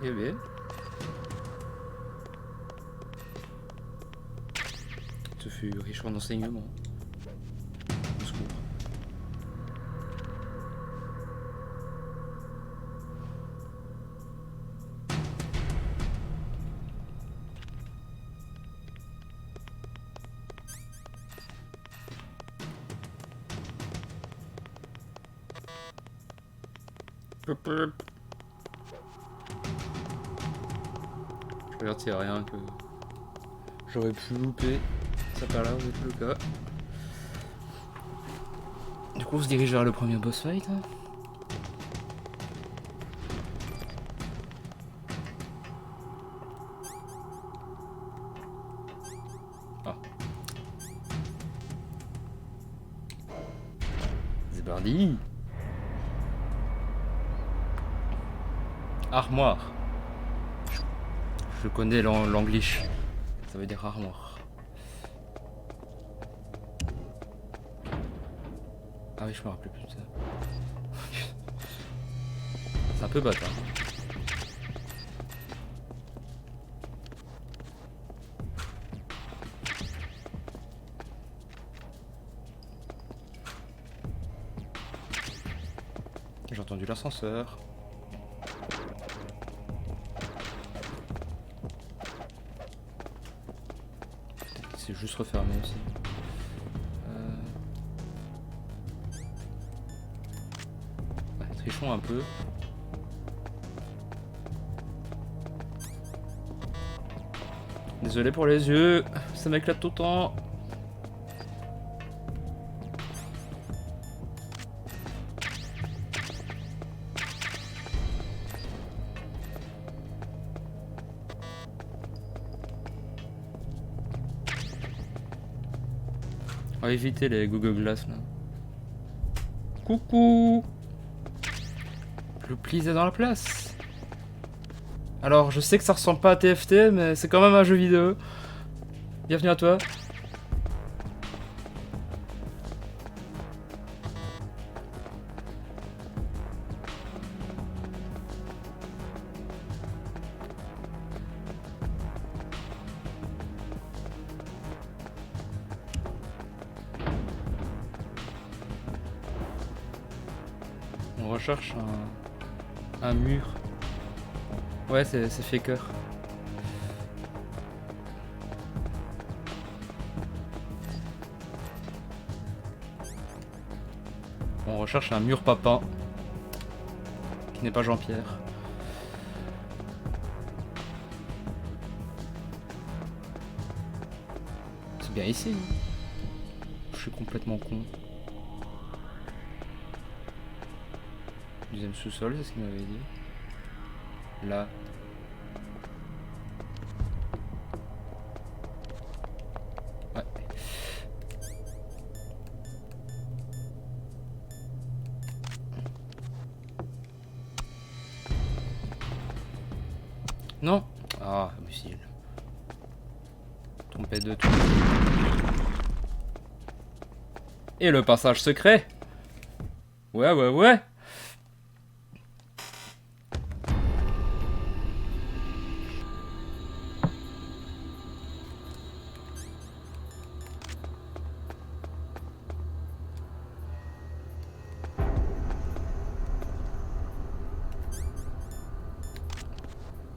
Eh bien. Ce fut riche en enseignements. Au secours. Je regarde s'il n'y a rien que j'aurais pu louper. Ça par là, vous êtes le cas. Du coup, on se dirige vers le premier boss fight. Hein. Ah. C'est parti. Armoire. Je connais l'anglish. Ça veut dire armoire. Ah oui, je me rappelais plus de ça. C'est un peu bâtard. J'ai entendu l'ascenseur. C'est juste refermé aussi. Ouais, trichons un peu. Désolé pour les yeux, ça m'éclate tout le temps. On va éviter les Google Glass là. Coucou. Le Please est dans la place. Alors je sais que ça ressemble pas à TFT mais c'est quand même un jeu vidéo. Bienvenue à toi. On recherche un mur. Ouais, c'est Faker. On recherche un mur papin. Qui n'est pas Jean-Pierre. C'est bien ici. Je suis complètement con. Deuxième sous-sol, c'est ce qu'il m'avait dit. Là. Ouais. Non. Ah, imbécile. Trompé de tout. Et le passage secret. Ouais, ouais, ouais.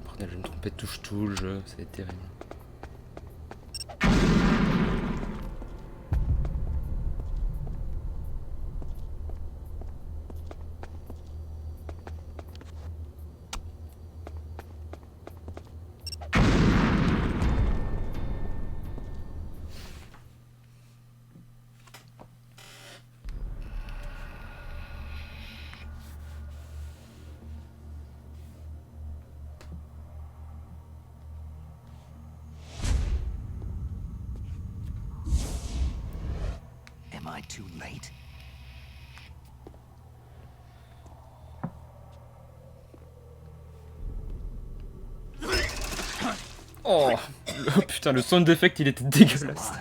Bordel, je vais me tromper de touche tout le jeu, c'est terrible. Am I too late? Oh putain, le sound effect il était dégueulasse.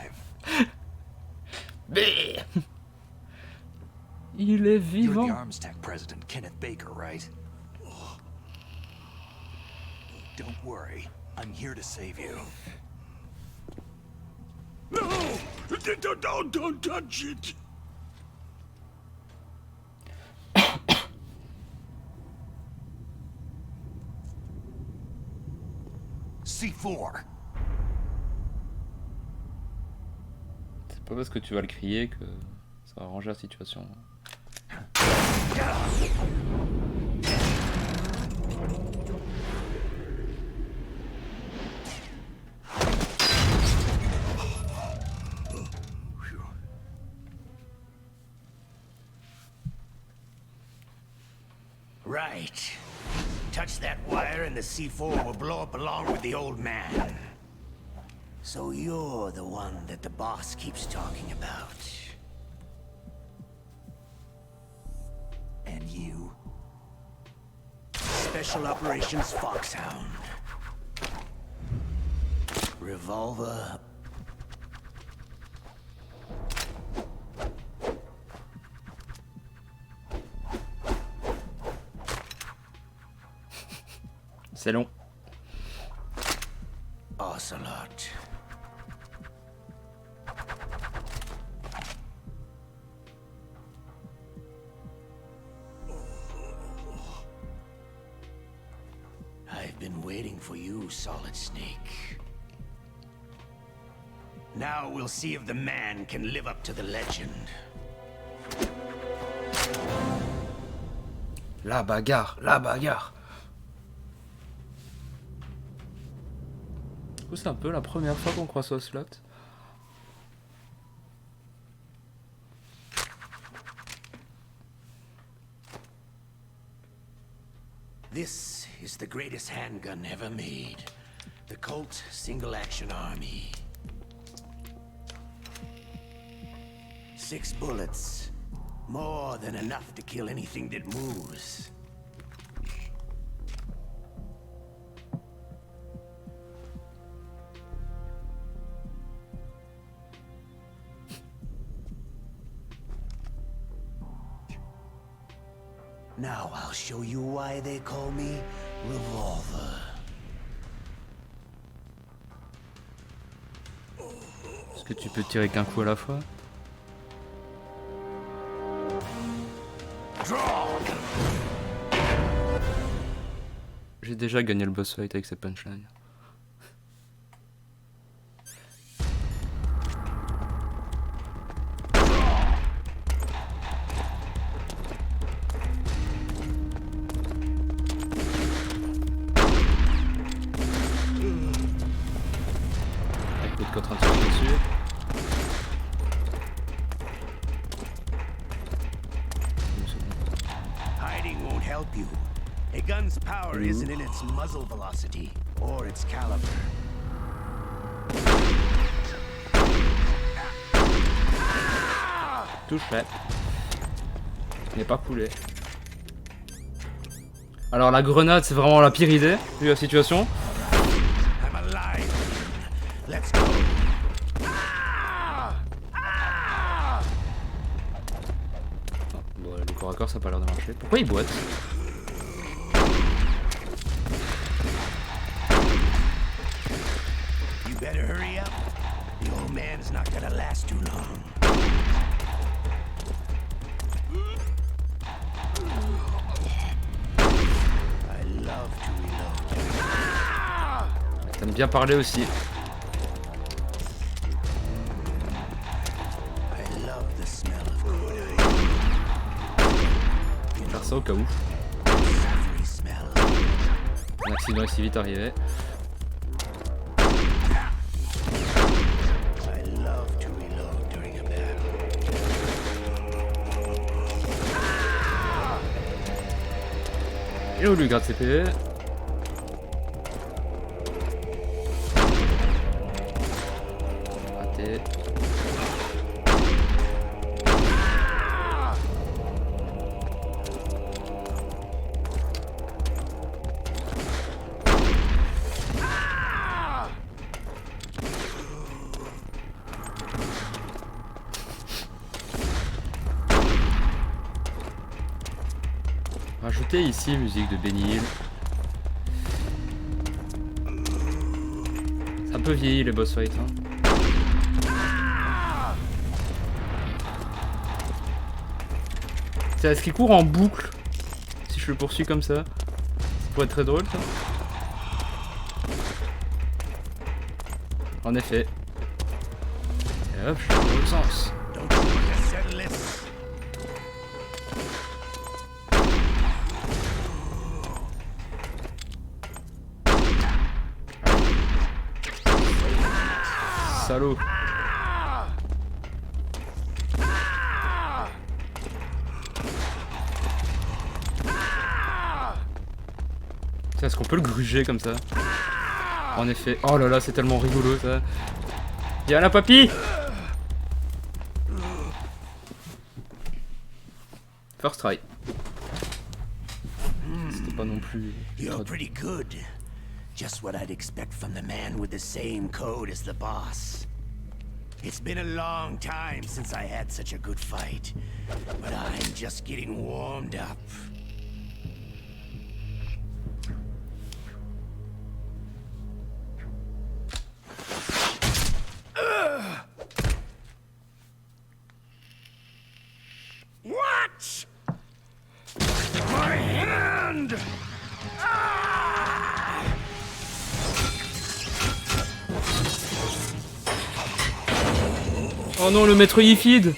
Bé il est You're the vivant. Armstech president, Kenneth Baker, right? Don't worry. I'm here to save you. No! Don't touch it! C4. C'est pas parce que tu vas le crier que ça va arranger la situation. Right. Touch that wire and the C4 will blow up along with the old man. So you're the one that the boss keeps talking about. And you? Special Operations Foxhound. Revolver. C'est long. Ocelot. I've been waiting for you, Solid Snake. Now we'll see if the man can live up to the legend. La bagarre, la bagarre. Du coup, c'est un peu la première fois qu'on croise Ocelot. This is the greatest handgun ever made. The Colt Single Action Army. 6 bullets. More than enough to kill anything that moves. Now I'll show you why they call me Revolver. Est-ce que tu peux tirer qu'un coup à la fois? J'ai déjà gagné le boss fight avec cette punchline. Avec l'autre qui est en train de se tirer dessus. Hiding won't help you. A gun's power isn't in its muzzle velocity or its caliber. Touché. Il n'est pas coulé. Alors la grenade c'est vraiment la pire idée vu la situation. I'm alive. Let's go. Bon, le corps à corps ça a pas l'air de marcher. Pourquoi il boite? You better hurry up. The old man's not gonna last too long. I love to reload. T'aimes bien parler aussi. I love the smell of codeine. Je vais faire ça au cas où. Savory smell. Un accident est si vite arrivé. I love to reload during a battle. Il a voulu gratter ses PV. Raté. Rajoutez ici musique de Benny Hill. un peu vieilli les boss fights. Hein. C'est ce qui court en boucle. Si je le poursuis comme ça. Ça pourrait être très drôle ça. En effet. Et hop, je suis dans l'autre sens. Salaud. Est-ce qu'on peut le gruger comme ça? En effet. Oh là là, c'est tellement rigolo ça. Viens là, papy! First try. C'était pas non plus. You're pretty good. Just what I'd expect from the man with the same code as the boss. It's been a long time since I had such a good fight, but I'm just getting warmed up. What? My hand! Oh non, le maître Yifid!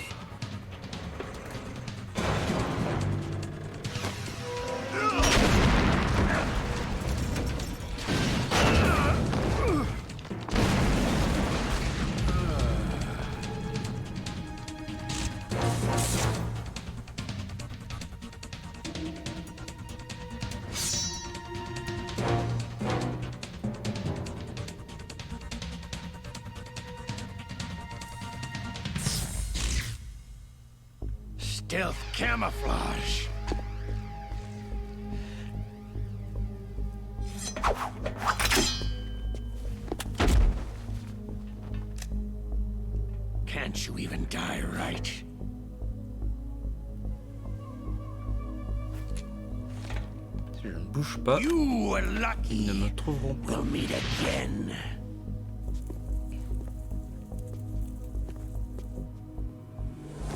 Stealth camouflage. Can't you even die right? Si je ne bouge pas, You were ils lucky. ne me trouveront pas. We'll meet again.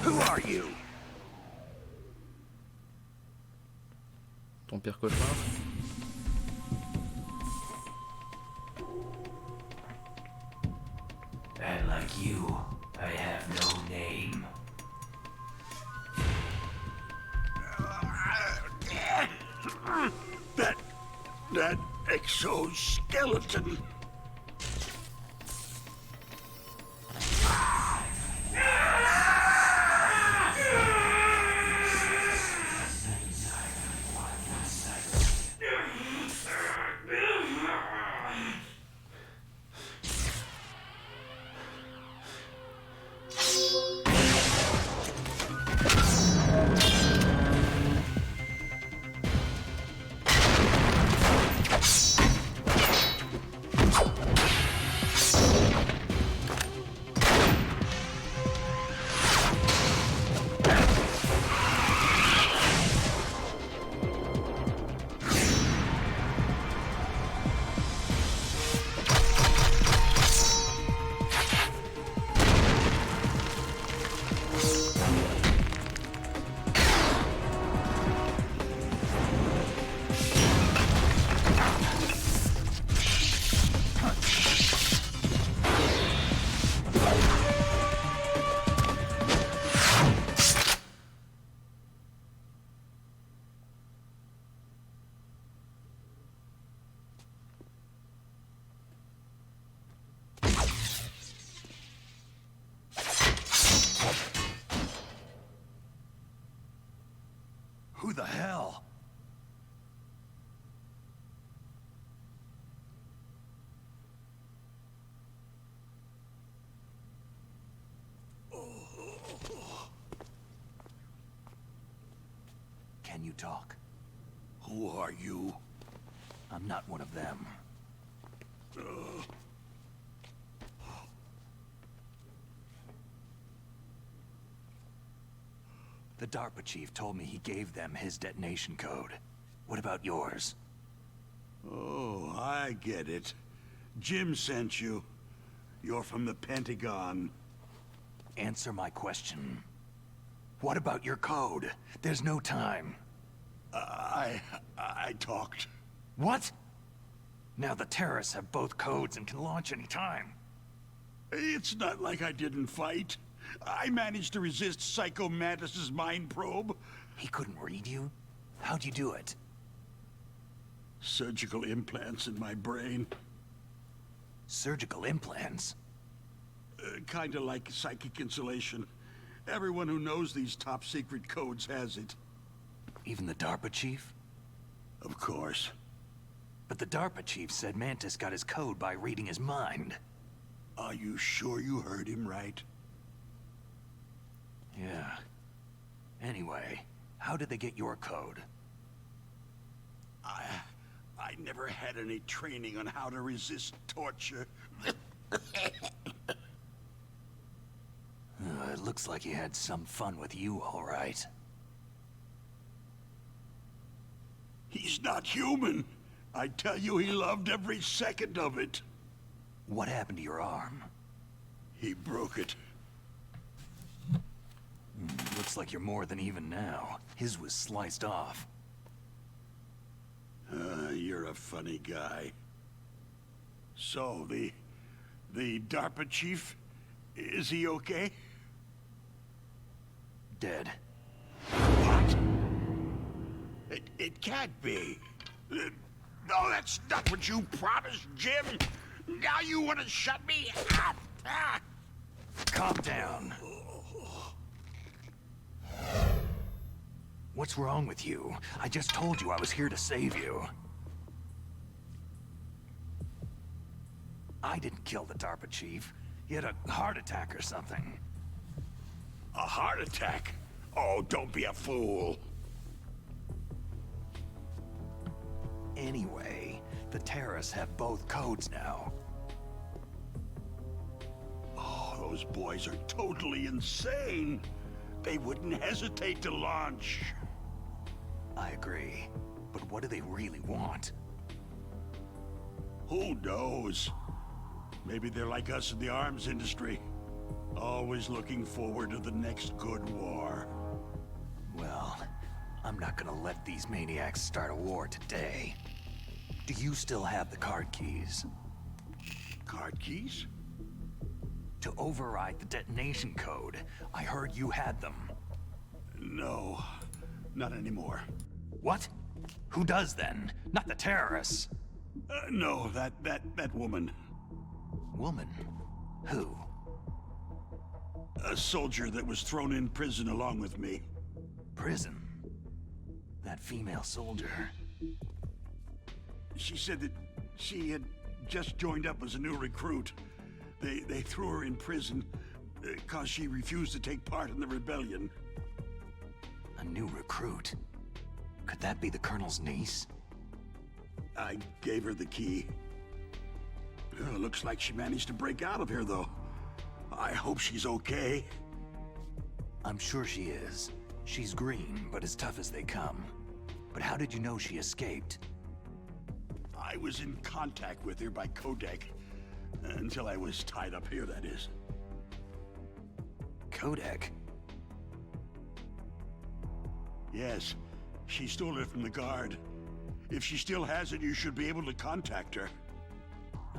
Who are you? Ton pire cauchemar. And like you, I have no name. That exoskeleton. Who the hell? Can you talk? Who are you? I'm not one of them. The DARPA chief told me he gave them his detonation code. What about yours? Oh, I get it. Jim sent you. You're from the Pentagon. Answer my question. What about your code? There's no time. I talked. What? Now the terrorists have both codes and can launch any time. It's not like I didn't fight. I managed to resist Psycho Mantis's mind probe. He couldn't read you? How'd you do it? Surgical implants in my brain. Surgical implants? Kinda like psychic insulation. Everyone who knows these top secret codes has it. Even the DARPA chief? Of course. But the DARPA chief said Mantis got his code by reading his mind. Are you sure you heard him right? Yeah. Anyway, how did they get your code? I never had any training on how to resist torture. It looks like he had some fun with you, all right. He's not human. I tell you, he loved every second of it. What happened to your arm? He broke it. Looks like you're more than even now. His was sliced off. You're a funny guy. So, the DARPA chief, is he okay? Dead. What? It can't be. No, that's not what you promised, Jim. Now you want to shut me up? Ah. Calm down. What's wrong with you? I just told you I was here to save you. I didn't kill the DARPA chief. He had a heart attack or something. A heart attack? Oh, don't be a fool. Anyway, the terrorists have both codes now. Oh, those boys are totally insane. They wouldn't hesitate to launch. I agree. But what do they really want? Who knows? Maybe they're like us in the arms industry. Always looking forward to the next good war. Well, I'm not gonna let these maniacs start a war today. Do you still have the card keys? Card keys? To override the detonation code. I heard you had them. No, not anymore. What? Who does then? Not the terrorists. No, that woman. Woman? Who? A soldier that was thrown in prison along with me. Prison? That female soldier. She said that she had just joined up as a new recruit. They threw her in prison because she refused to take part in the rebellion. A new recruit? Could that be the Colonel's niece? I gave her the key. Looks like she managed to break out of here, though. I hope she's okay. I'm sure she is. She's green, but as tough as they come. But how did you know she escaped? I was in contact with her by codec. Until I was tied up here, that is. Codec? Yes, she stole it from the guard. If she still has it, you should be able to contact her.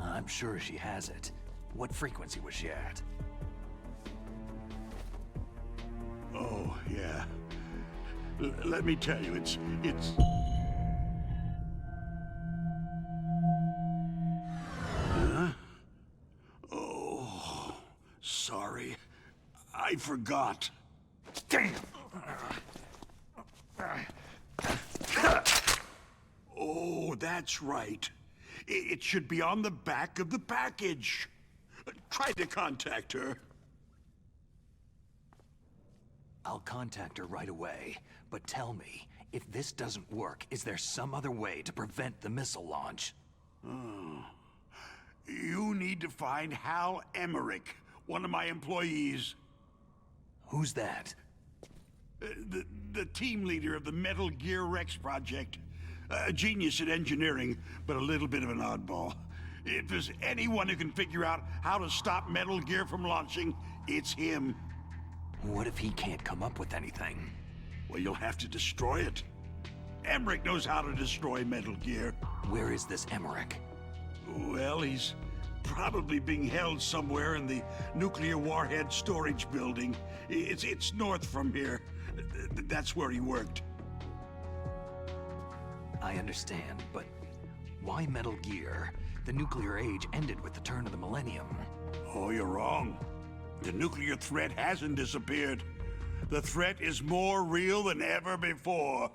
I'm sure she has it. What frequency was she at? Oh, yeah. Let me tell you, it's... Huh? Oh, sorry. I forgot. Damn! Oh, that's right. It should be on the back of the package. Try to contact her. I'll contact her right away, but tell me, if this doesn't work, is there some other way to prevent the missile launch? You need to find Hal Emmerich, one of my employees. Who's that? The team leader of the Metal Gear Rex project. A genius at engineering, but a little bit of an oddball. If there's anyone who can figure out how to stop Metal Gear from launching, it's him. What if he can't come up with anything? Well, you'll have to destroy it. Emmerich knows how to destroy Metal Gear. Where is this Emmerich? Well, he's probably being held somewhere in the nuclear warhead storage building. It's north from here. That's where he worked. I understand, but why Metal Gear? The nuclear age ended with the turn of the millennium. Oh, you're wrong. The nuclear threat hasn't disappeared. The threat is more real than ever before.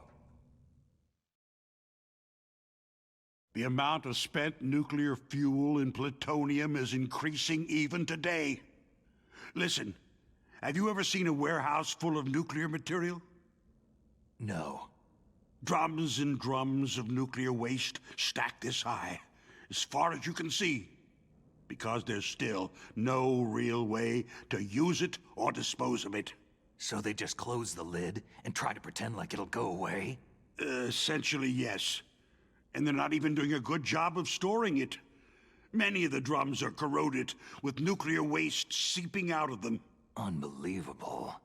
The amount of spent nuclear fuel and plutonium is increasing even today. Listen, have you ever seen a warehouse full of nuclear material? No. Drums and drums of nuclear waste stacked this high, as far as you can see, because there's still no real way to use it or dispose of it. So they just close the lid and try to pretend like it'll go away? Essentially, yes. And they're not even doing a good job of storing it. Many of the drums are corroded, with nuclear waste seeping out of them. Unbelievable.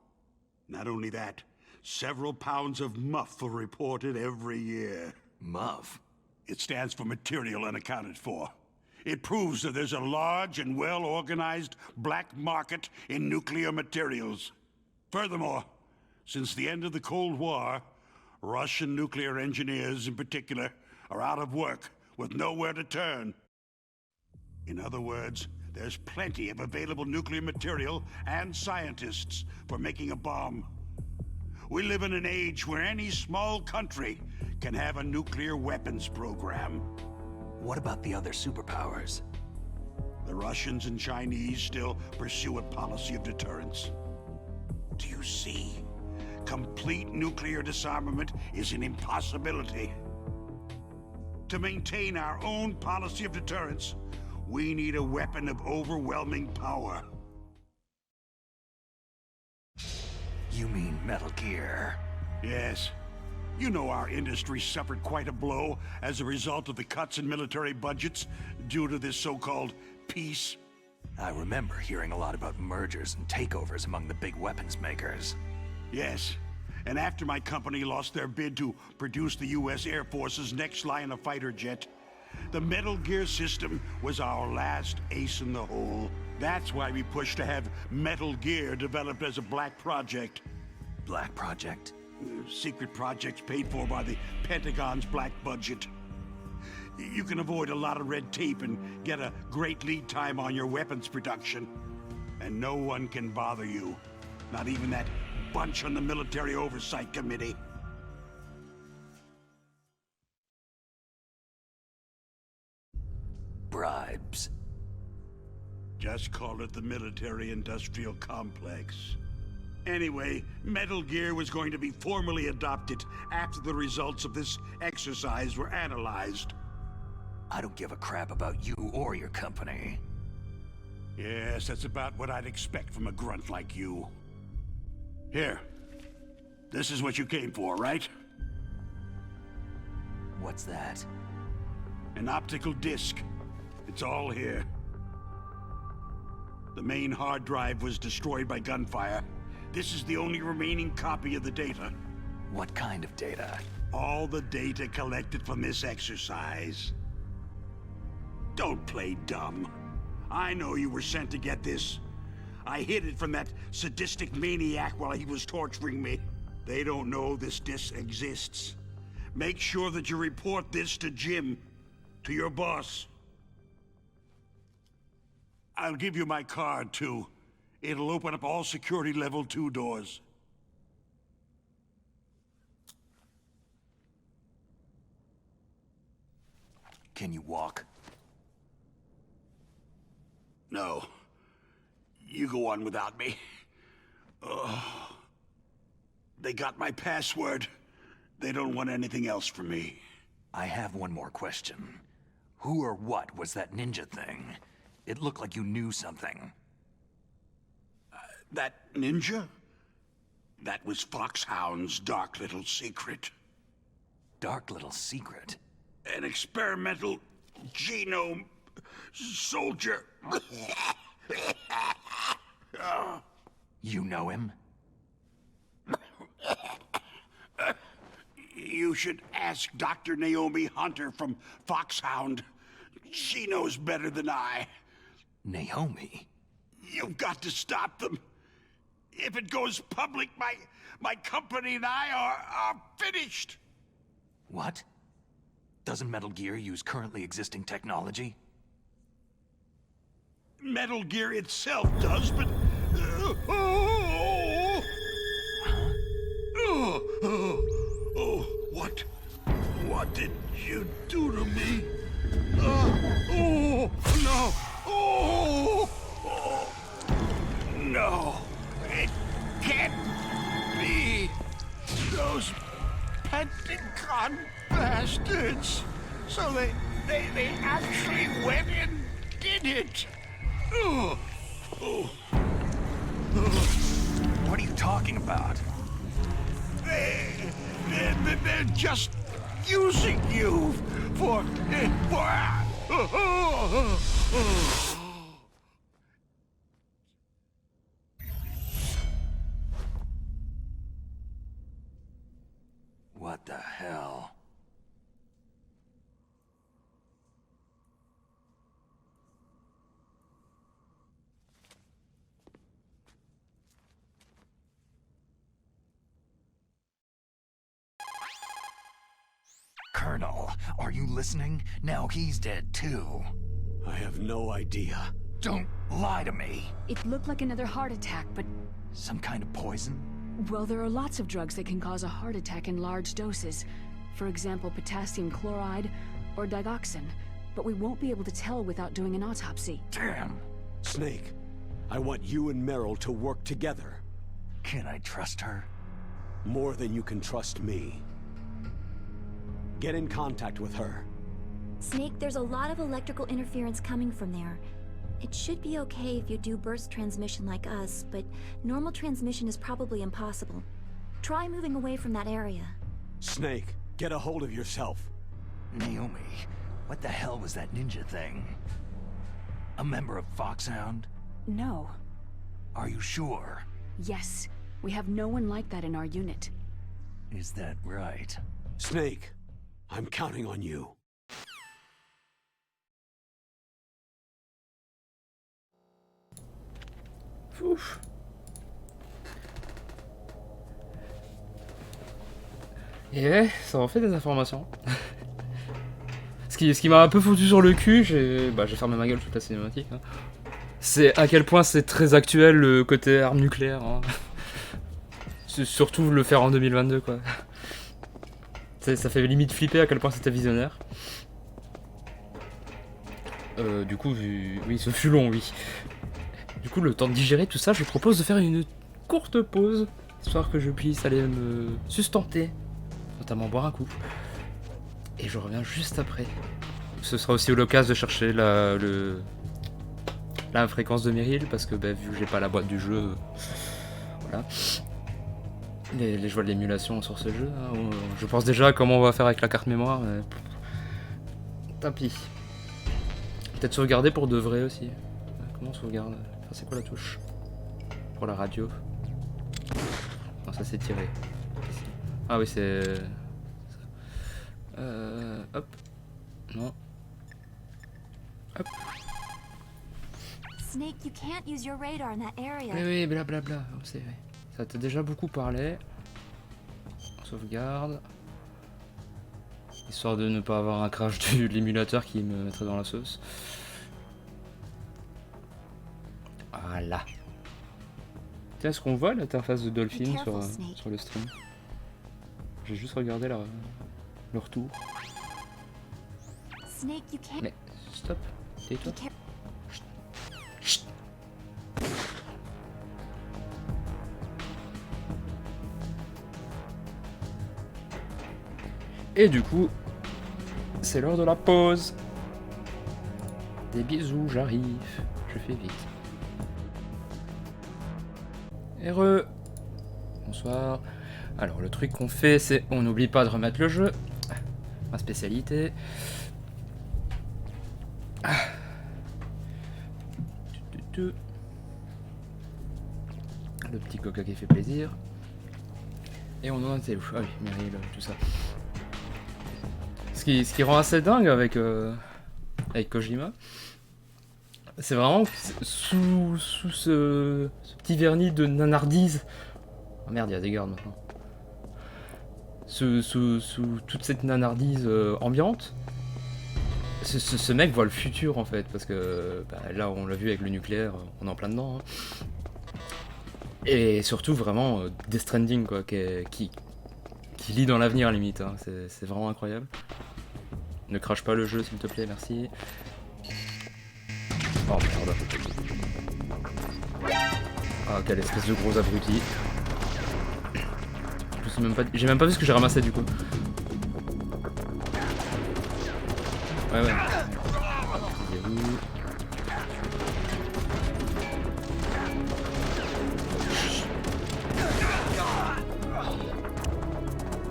Not only that, several pounds of MUF are reported every year. MUF? It stands for Material Unaccounted For. It proves that there's a large and well-organized black market in nuclear materials. Furthermore, since the end of the Cold War, Russian nuclear engineers in particular are out of work with nowhere to turn. In other words, there's plenty of available nuclear material and scientists for making a bomb. We live in an age where any small country can have a nuclear weapons program. What about the other superpowers? The Russians and Chinese still pursue a policy of deterrence. Do you see? Complete nuclear disarmament is an impossibility. To maintain our own policy of deterrence, we need a weapon of overwhelming power. You mean Metal Gear? Yes. You know our industry suffered quite a blow as a result of the cuts in military budgets due to this so-called peace. I remember hearing a lot about mergers and takeovers among the big weapons makers. Yes. And after my company lost their bid to produce the U.S. Air Force's next line of fighter jet, the Metal Gear system was our last ace in the hole. That's why we pushed to have Metal Gear developed as a black project. Black Project? Secret projects paid for by the Pentagon's black budget. You can avoid a lot of red tape and get a great lead time on your weapons production. And no one can bother you. Not even that bunch on the Military Oversight Committee. Bribes. Just call it the military-industrial complex. Anyway, Metal Gear was going to be formally adopted after the results of this exercise were analyzed. I don't give a crap about you or your company. Yes, that's about what I'd expect from a grunt like you. Here. This is what you came for, right? What's that? An optical disc. It's all here. The main hard drive was destroyed by gunfire. This is the only remaining copy of the data. What kind of data? All the data collected from this exercise. Don't play dumb. I know you were sent to get this. I hid it from that sadistic maniac while he was torturing me. They don't know this disc exists. Make sure that you report this to Jim, to your boss. I'll give you my card, too. It'll open up all security level 2 doors. Can you walk? No. You go on without me. They got my password. They don't want anything else from me. I have one more question. Who or what was that ninja thing? It looked like you knew something. That ninja? That was Foxhound's dark little secret. Dark little secret. An experimental genome soldier. You know him? You should ask Dr. Naomi Hunter from Foxhound. She knows better than I. Naomi? You've got to stop them. If it goes public, my company and I are finished. What? Doesn't Metal Gear use currently existing technology? Metal Gear itself does, but... What? What did you do to me? No! No! It can't be! Those Pentagon bastards! So they actually went and did it! What are you talking about? They're just using you for... What the hell? Colonel, are you listening? Now he's dead too. I have no idea. Don't lie to me. It looked like another heart attack, but... Some kind of poison? Well, there are lots of drugs that can cause a heart attack in large doses. For example, potassium chloride or digoxin. But we won't be able to tell without doing an autopsy. Damn. Snake, I want you and Meryl to work together. Can I trust her? More than you can trust me. Get in contact with her. Snake, there's a lot of electrical interference coming from there. It should be okay if you do burst transmission like us, but normal transmission is probably impossible. Try moving away from that area. Snake, get a hold of yourself. Naomi, what the hell was that ninja thing? A member of Foxhound? No. Are you sure? Yes. We have no one like that in our unit. Is that right? Snake, I'm counting on you. Ouf. Et ouais, ça en fait des informations. ce qui m'a un peu foutu sur le cul, j'ai fermé ma gueule toute la cinématique. Hein. C'est à quel point c'est très actuel le côté arme nucléaire. Hein. Surtout le faire en 2022 quoi. Ça fait limite flipper à quel point c'était visionnaire. Du coup, oui, ce fut long, oui. Du coup, le temps de digérer tout ça, je propose de faire une courte pause, histoire que je puisse aller me sustenter, notamment boire un coup. Et je reviens juste après. Ce sera aussi l'occasion de chercher la fréquence de Meryl, parce que vu que j'ai pas la boîte du jeu, voilà. Les joies de l'émulation sur ce jeu, hein, je pense déjà à comment on va faire avec la carte mémoire, mais... Tant pis. Peut-être sauvegarder pour de vrai aussi. Comment on sauvegarde ? Enfin, c'est quoi la touche ? Pour la radio. Non, ça c'est tiré. Ici. Ah oui, c'est... Hop. Non. Hop. Snake, you can't use your radar in that area. Oui, blablabla. Oh, c'est vrai. Ça t'a déjà beaucoup parlé. Sauvegarde. Histoire de ne pas avoir un crash de l'émulateur qui me mettrait dans la sauce. Voilà. Tiens, est-ce qu'on voit l'interface de Dolphin sur le stream? J'ai juste regardé le retour. Snake, you can't... Mais stop, tais-toi. Chut. Et du coup, c'est l'heure de la pause. Des bisous, j'arrive. Je fais vite. Heureux. Bonsoir. Alors, le truc qu'on fait, c'est on n'oublie pas de remettre le jeu. Ma spécialité. Le petit coca qui fait plaisir. Et on en était où? Ah oui, Meryl, tout ça. Ce qui rend assez dingue avec Kojima, c'est vraiment sous ce petit vernis de nanardise. Oh merde, il y a des gardes maintenant. Sous toute cette nanardise ambiante, ce mec voit le futur en fait, parce que là on l'a vu avec le nucléaire, on est en plein dedans. Hein. Et surtout vraiment Death Stranding quoi, qui lit dans l'avenir limite, hein. C'est vraiment incroyable. Ne crache pas le jeu s'il te plaît, merci. Oh merde. Ah quelle espèce de gros abruti. J'ai même pas vu ce que j'ai ramassé du coup. Ouais.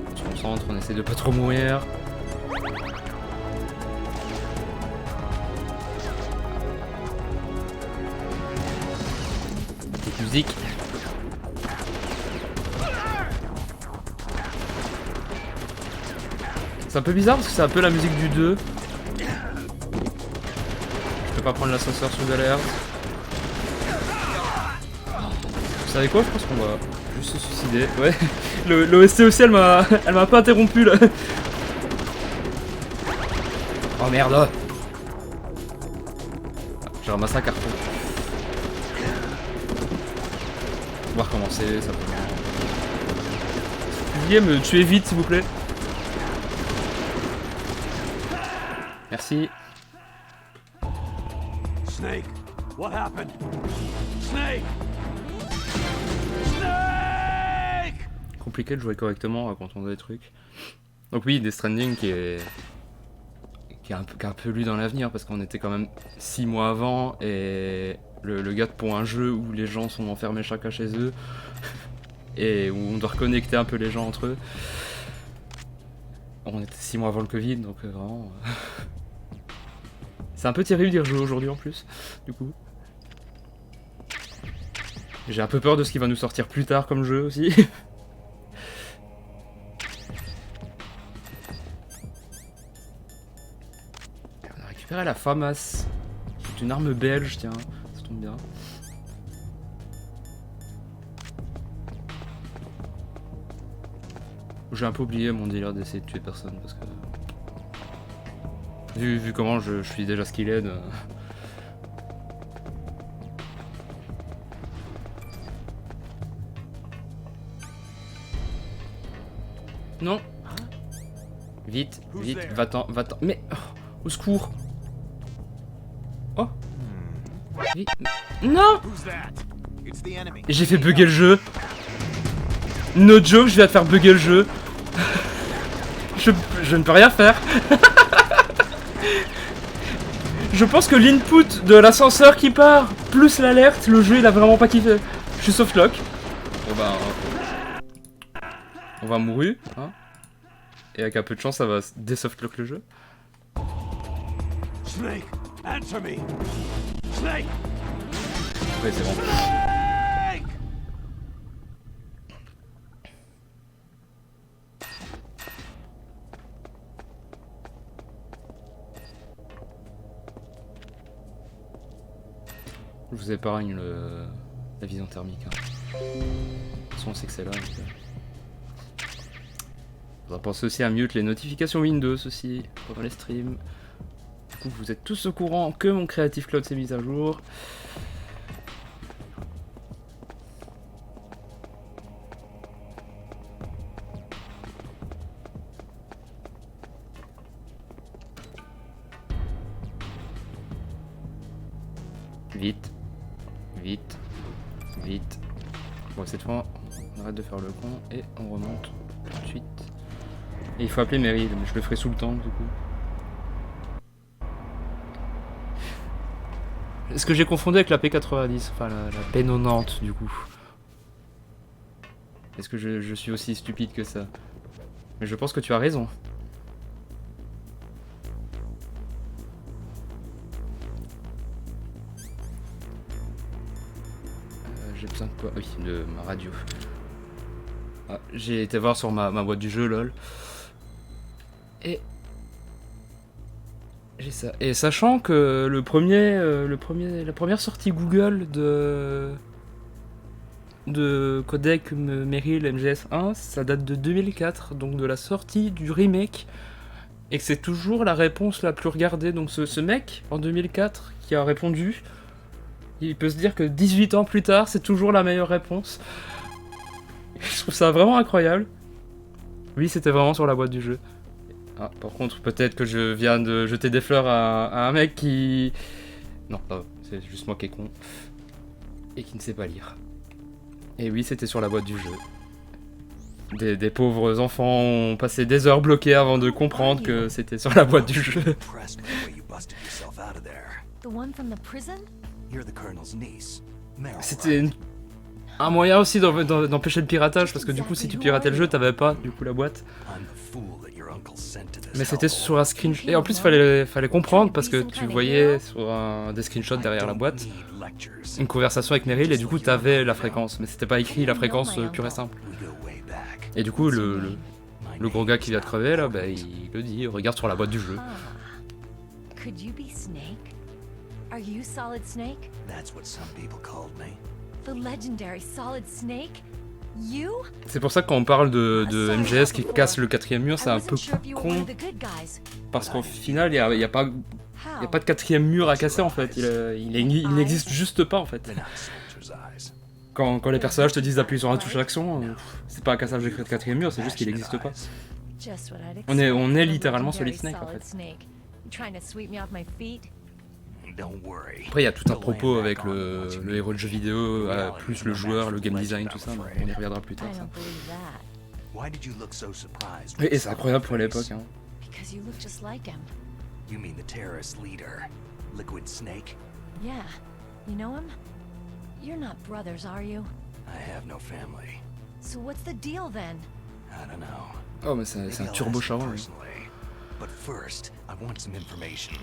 On se concentre, on essaie de pas trop mourir. Petite musique. C'est un peu bizarre parce que c'est un peu la musique du 2. Je peux pas prendre l'ascenseur sous alerte. Vous savez quoi? Je pense qu'on va juste se suicider. Ouais. L'OST aussi elle m'a pas interrompu là. Oh merde. J'ai ramassé un carton. On va recommencer simplement. Veuillez me tuer vite s'il vous plaît. Merci. Snake, what happened? Snake! Snake! Compliqué de jouer correctement quand on a des trucs. Donc oui, Death Stranding qui est un peu lu dans l'avenir parce qu'on était quand même 6 mois avant et le gars pour un jeu où les gens sont enfermés chacun chez eux et où on doit reconnecter un peu les gens entre eux. On était 6 mois avant le Covid donc vraiment... C'est un peu terrible d'y rejouer aujourd'hui en plus, du coup. J'ai un peu peur de ce qui va nous sortir plus tard comme jeu aussi. On a récupéré la FAMAS. C'est une arme belge, tiens, ça tombe bien. J'ai un peu oublié mon délire d'essayer de tuer personne parce que... Vu comment je suis déjà skilled. Non. Vite, va-t'en. Mais au secours. Oh. Vite. Non. J'ai fait bugger le jeu. No joke, je vais te faire bugger le jeu. Je ne peux rien faire. Je pense que l'input de l'ascenseur qui part, plus l'alerte, le jeu il a vraiment pas kiffé. Je suis softlock. Bon bah... On va mourir, hein. Et avec un peu de chance ça va désoftlock le jeu. Snake, answer me. Snake. Ouais c'est bon. Je vous épargne la vision thermique. Hein. De toute façon, on sait que c'est là. Donc... Faudra penser aussi à mute les notifications Windows aussi pendant les streams. Du coup, vous êtes tous au courant que mon Creative Cloud s'est mis à jour. Vite. Bon, cette fois, on arrête de faire le con et on remonte tout de suite. Et il faut appeler Meryl, mais je le ferai sous le temps du coup. Est-ce que j'ai confondu avec la P90, enfin la P90 du coup? Est-ce que je suis aussi stupide que ça? Mais je pense que tu as raison. Oui, de ma radio. Ah, j'ai été voir sur ma boîte du jeu, lol. Et j'ai ça. Et sachant que la première sortie Google de codec Merrill MGS1, ça date de 2004, donc de la sortie du remake, et que c'est toujours la réponse la plus regardée. Donc ce mec, en 2004, qui a répondu, il peut se dire que 18 ans plus tard, c'est toujours la meilleure réponse. Je trouve ça vraiment incroyable. Oui, c'était vraiment sur la boîte du jeu. Ah, par contre, peut-être que je viens de jeter des fleurs à un mec qui... Non, c'est juste moi qui est con. Et qui ne sait pas lire. Et oui, c'était sur la boîte du jeu. Des pauvres enfants ont passé des heures bloquées avant de comprendre que c'était sur la boîte du jeu. Impressed with the way you busted yourself out of there. The one from the prison? You're the Colonel's niece, Meryl, C'était right? un moyen aussi d'empêcher le piratage, parce que du coup, si tu piratais le jeu, t'avais pas du coup la boîte. I'm the fool that your uncle sent to this Mais c'était hellhole. sur un screenshot. Et en plus, fallait comprendre, parce que tu voyais sur des screenshots derrière la boîte Need lectures. une conversation avec Meryl, et du coup, t'avais la fréquence. Mais c'était pas écrit la fréquence pure et simple. We go way back. Et du coup, le My gros gars name qui is vient de crever, là, bah, il le dit, regarde sur la boîte du jeu. Could you be Snake? Are you Solid Snake? That's what some people called me. The legendary Solid Snake? You? C'est pour ça que quand on parle de MGS qui casse le quatrième mur, c'est I un wasn't peu sure if you were one con, of the good guys. parce qu'au final, il y a pas How? de quatrième mur à casser en fait. Il n'existe juste pas en fait. They're not soldier's eyes. Quand les personnages te disent d'appuyer sur la touche d'action, c'est pas un cassage de quatrième mur, c'est juste qu'il n'existe pas. Just what I'd On est expect littéralement from a Solid Snake, en legendary fait. Solid Snake. You trying to sweep me off my feet? Don't worry. Après, il y a tout un You'll propos land avec back on what you le héros de jeu vidéo, plus le joueur, le game design, tout ça. On y reviendra plus I tard. Ça. don't believe that. Why did you look so surprised? Oui, when et you c'est saw incroyable my pour l'époque. face? Hein. Because you look just like him. You mean the terrorist leader, Liquid Snake? Yeah. You know him? You're not brothers, are you? I have no family. So what's the deal then? I don't know. Oh, mais c'est Maybe un I'll turbo ask you charron. Lui. personally. But first, I want some information.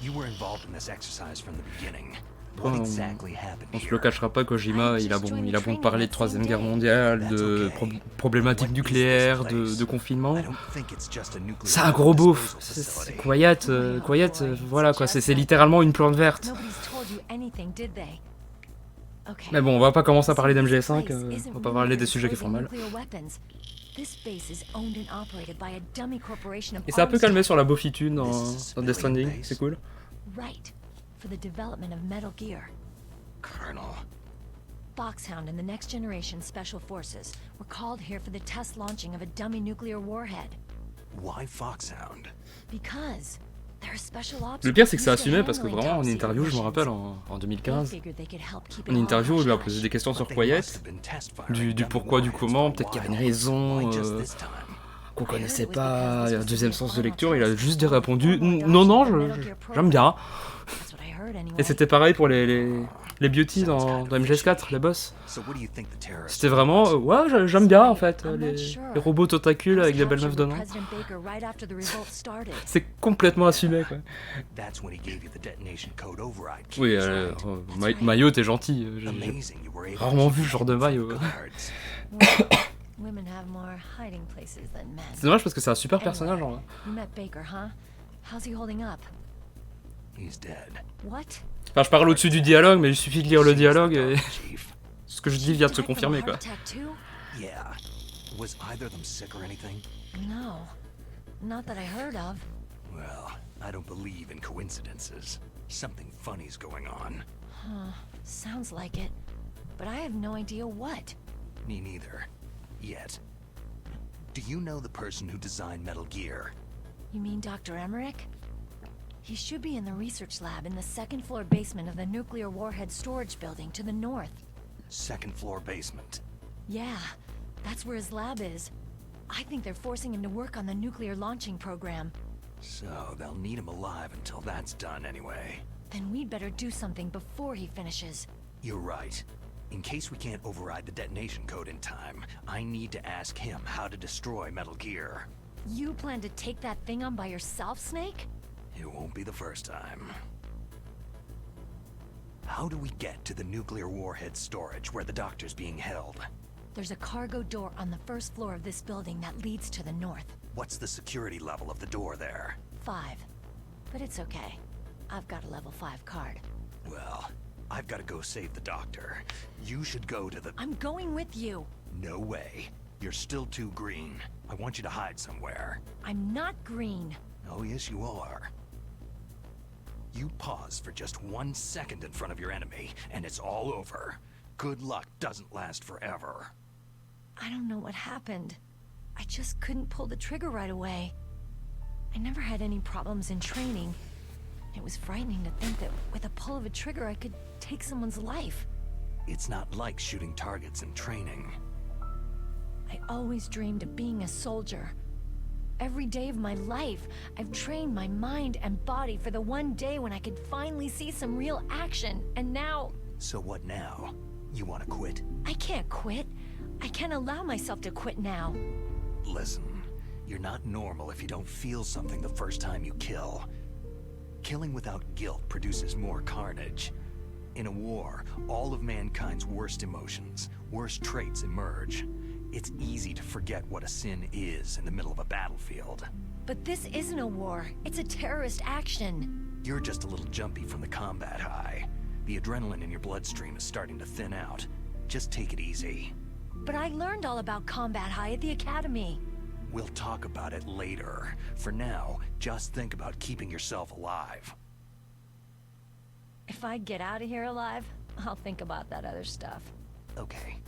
You were involved in this exercise from the beginning. What Oh, exactly happened On se here? le cachera pas, Kojima, il a bon parler de 3ème guerre mondiale, de problématiques nucléaires, de confinement. I don't think it's just a nuclear C'est un gros beauf. disposal C'est facility. Quiet, voilà quoi, c'est littéralement une plante verte. Nobody's told you anything, did they? Okay. Mais bon, on va pas commencer à parler d'MGS5, This place on isn't va pas really parler for des sujets qui disposing font mal. nuclear weapons. This base is owned and operated by a dummy corporation of Et c'est un peu arms calmé sur la beaufitude dans This is Death Stranding, civilian c'est cool. Right. For the development of Metal Gear. Colonel. Foxhound and the Next Generation Special Forces were called here for the test launching of a dummy nuclear warhead. Why Foxhound? Because they're a special ops Le pire, c'est que c'est group used to assumé parce que handling vraiment en top-secret interview, je me missions. rappelle en They 2015, figured they could help keep it en all interview, on lui a hush-hush. posé des questions sur But they Quiet, must have been test firing du dummy pourquoi, du warheads comment, all the peut-être qu'il y avait une while. raison, Why just this time? qu'on connaissait pas, il y a un deuxième sens de lecture, il a juste répondu non, j'aime bien. That's what I heard anyway. Et c'était pareil pour les beauty dans MGS4, les boss. So what do you think the terrorists C'était vraiment, ouais, j'aime bien en fait, I'm not les sure. robots tentacules avec des belles Captured meufs with dedans. President Baker right after the revolt started. C'est complètement assumé quoi. That's when he gave you the detonation code override keys, Oui, right? Maillot, t'es gentil. J'ai Amazing you were able to rarement keep vu ce genre de maillot. guards. Well, women have more hiding places than men. C'est dommage parce que c'est un super personnage en vrai. You met Baker, huh? How's he holding up? He's dead. What? Enfin, je parle au-dessus du dialogue, mais il suffit de lire le dialogue et Chief. ce que je dis vient de se Died from a confirmer heart quoi. attack too? Yeah. Was either of them sick or anything? No. Not that I heard of. Well, I don't believe in coincidences. Something funny's going on. Sounds like it. But I have no idea what. Me neither. Yet. Do you know the person who designed Metal Gear? You mean Dr. Emmerich? He should be in the research lab in the second floor basement of the nuclear warhead storage building to the north. Second floor basement. Yeah, that's where his lab is. I think they're forcing him to work on the nuclear launching program. So they'll need him alive until that's done anyway. Then we'd better do something before he finishes. You're right. In case we can't override the detonation code in time, I need to ask him how to destroy Metal Gear. You plan to take that thing on by yourself, Snake? It won't be the first time. How do we get to the nuclear warhead storage where the doctor's being held? There's a cargo door on the first floor of this building that leads to the north. What's the security level of the door there? 5. But it's okay. I've got a level 5 card. Well, I've got to go save the doctor. You should go to the... I'm going with you. No way. You're still too green. I want you to hide somewhere. I'm not green. Oh, yes, you are. You pause for just 1 second in front of your enemy, and it's all over. Good luck doesn't last forever. I don't know what happened. I just couldn't pull the trigger right away. I never had any problems in training. It was frightening to think that with a pull of a trigger I could take someone's life. It's not like shooting targets in training. I always dreamed of being a soldier. Every day of my life, I've trained my mind and body for the one day when I could finally see some real action, and now... So what now? You want to quit? I can't quit. I can't allow myself to quit now. Listen, you're not normal if you don't feel something the first time you kill. Killing without guilt produces more carnage. In a war, all of mankind's worst emotions, worst traits emerge. It's easy to forget what a sin is in the middle of a battlefield. But this isn't a war. It's a terrorist action. You're just a little jumpy from the combat high. The adrenaline in your bloodstream is starting to thin out. Just take it easy. But I learned all about combat high at the academy. We'll talk about it later. For now, just think about keeping yourself alive. If I get out of here alive, I'll think about that other stuff. Okay.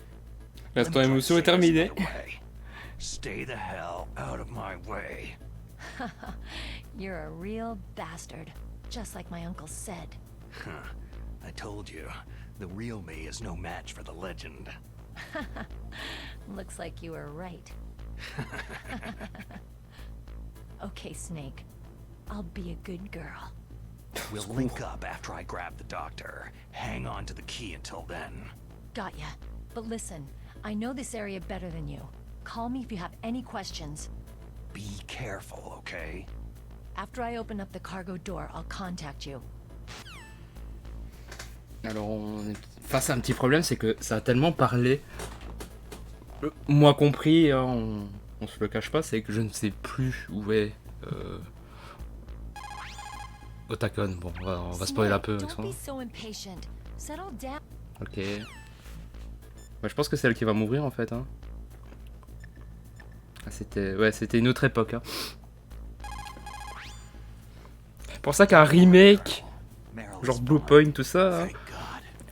L'instant émotion est terminé. Stay the hell out of my way. You're a real bastard, just like my uncle said. Huh. I told you, the real me is no match for the legend. Looks like you were right. Okay, Snake. I'll be a good girl. We'll link up after I grab the doctor. Hang on to the key until then. Got ya. But listen, I know this area better than you. Call me if you have any questions. Be careful, okay? After I open up the cargo door, I'll contact you. Alors, on est face à un petit problème, c'est que ça a tellement parlé. Moi compris, hein, on se le cache pas, c'est que je ne sais plus où est Otacon. Bon, on va spoiler un peu avec ça. Ok. Ouais, je pense que c'est elle qui va m'ouvrir en fait. Hein. Ah, c'était une autre époque. Hein. Pour ça qu'un remake, genre Blue Point, tout ça, hein,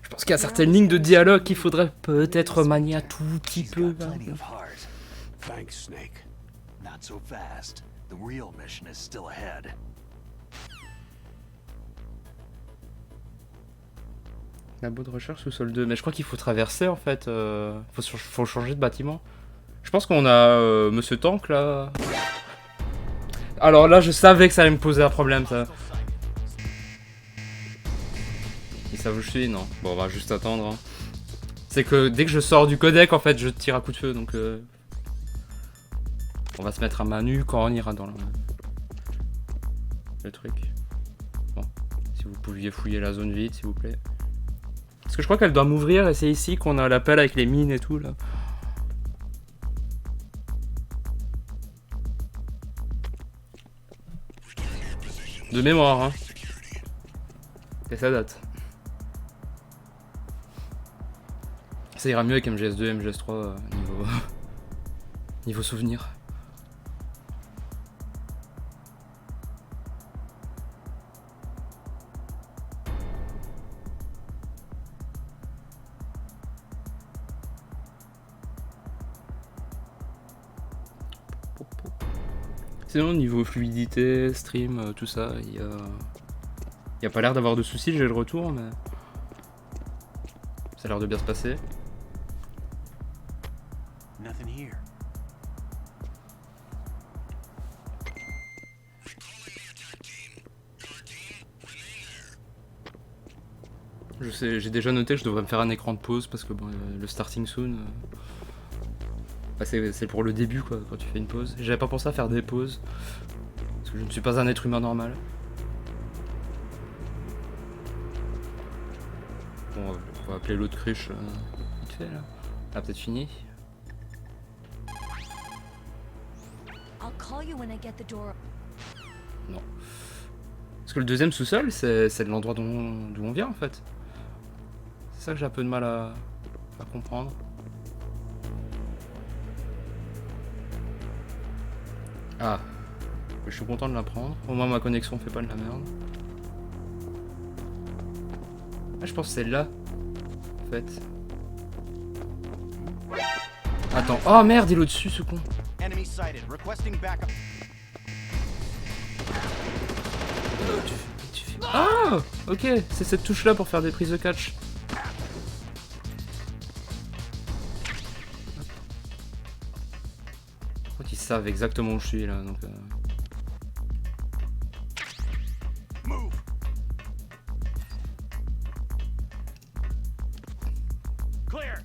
je pense qu'il y a certaines lignes de dialogue qu'il faudrait peut-être manier un tout petit peu. Hein. Thanks, Snake. Not so fast. The real mission is still ahead. Labo de recherche sous-sol 2. Mais je crois qu'il faut traverser en fait. Faut changer de bâtiment. Je pense qu'on a Monsieur Tank là. Alors là, je savais que ça allait me poser un problème ça. Ils savent où je suis? Non. Bon, on va juste attendre. Hein. C'est que dès que je sors du codec, en fait, je tire à coup de feu. Donc, on va se mettre à main nue quand on ira dans le truc. Bon. Si vous pouviez fouiller la zone vide, s'il vous plaît. Parce que je crois qu'elle doit m'ouvrir et c'est ici qu'on a l'appel avec les mines et tout là. De mémoire, hein. Et ça date. Ça ira mieux avec MGS2, MGS3 niveau souvenir. Sinon niveau fluidité, stream, tout ça, il y a pas l'air d'avoir de soucis, j'ai le retour, mais ça a l'air de bien se passer. Nothing here. Je sais, j'ai déjà noté que je devrais me faire un écran de pause parce que bon, le starting soon, bah c'est pour le début quoi, quand tu fais une pause. J'avais pas pensé à faire des pauses parce que je ne suis pas un être humain normal. Bon, on va appeler l'autre cruche vite fait là. Ah, peut-être fini. I'll call you when I get the door. Non. Parce que le deuxième sous-sol, c'est de l'endroit d'où on vient en fait. C'est ça que j'ai un peu de mal à comprendre. Ah. Je suis content de l'apprendre. Au moins ma connexion fait pas de la merde. Ah, je pense que c'est là. En fait. Attends. Oh merde, il est au-dessus ce con. Enemy sighted. Requesting backup. Ah, ok, c'est cette touche là pour faire des prises de catch. Je crois qu'ils savent exactement où je suis là, donc Move. Clear.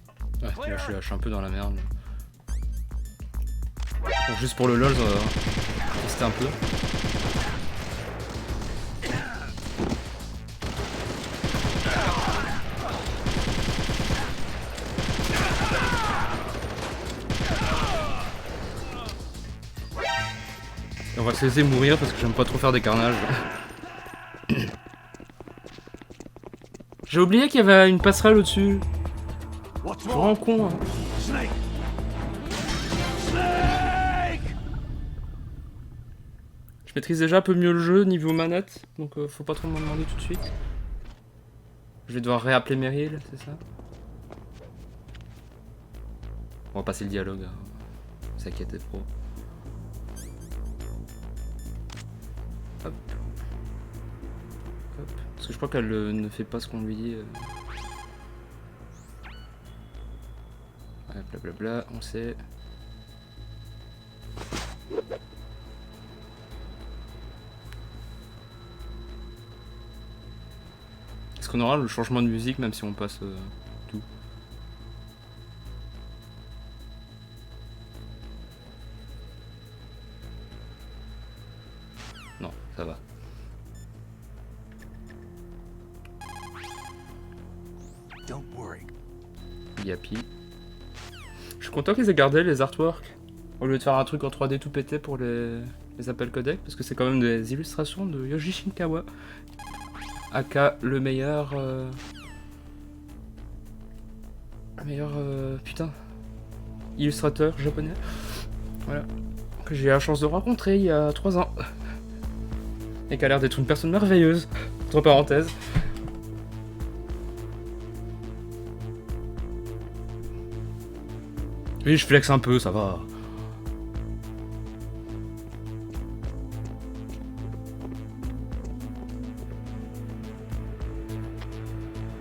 ouais, là je suis un peu dans la merde. Bon, juste pour le lol, tester un peu. Et on va se laisser mourir parce que j'aime pas trop faire des carnages. J'ai oublié qu'il y avait une passerelle au-dessus. Je suis vraiment con. Hein. Snake! Je maîtrise déjà un peu mieux le jeu niveau manette, donc faut pas trop m'en demander tout de suite. Je vais devoir réappeler Meryl, c'est ça? On va passer le dialogue, hein. Ça qui était pro. Hop. Hop. Parce que je crois qu'elle ne fait pas ce qu'on lui dit. Ouais, blablabla, on sait. Est-ce qu'on aura le changement de musique même si on passe tout? Non, ça va. Don't worry. Yappy. Je suis content qu'ils aient gardé les artworks au lieu de faire un truc en 3D tout pété pour les appels codec parce que c'est quand même des illustrations de Yoji Shinkawa. Aka le meilleur putain illustrateur japonais, voilà, que j'ai eu la chance de rencontrer il y a 3 ans et qui a l'air d'être une personne merveilleuse, entre parenthèses. Oui, je flex un peu, ça va.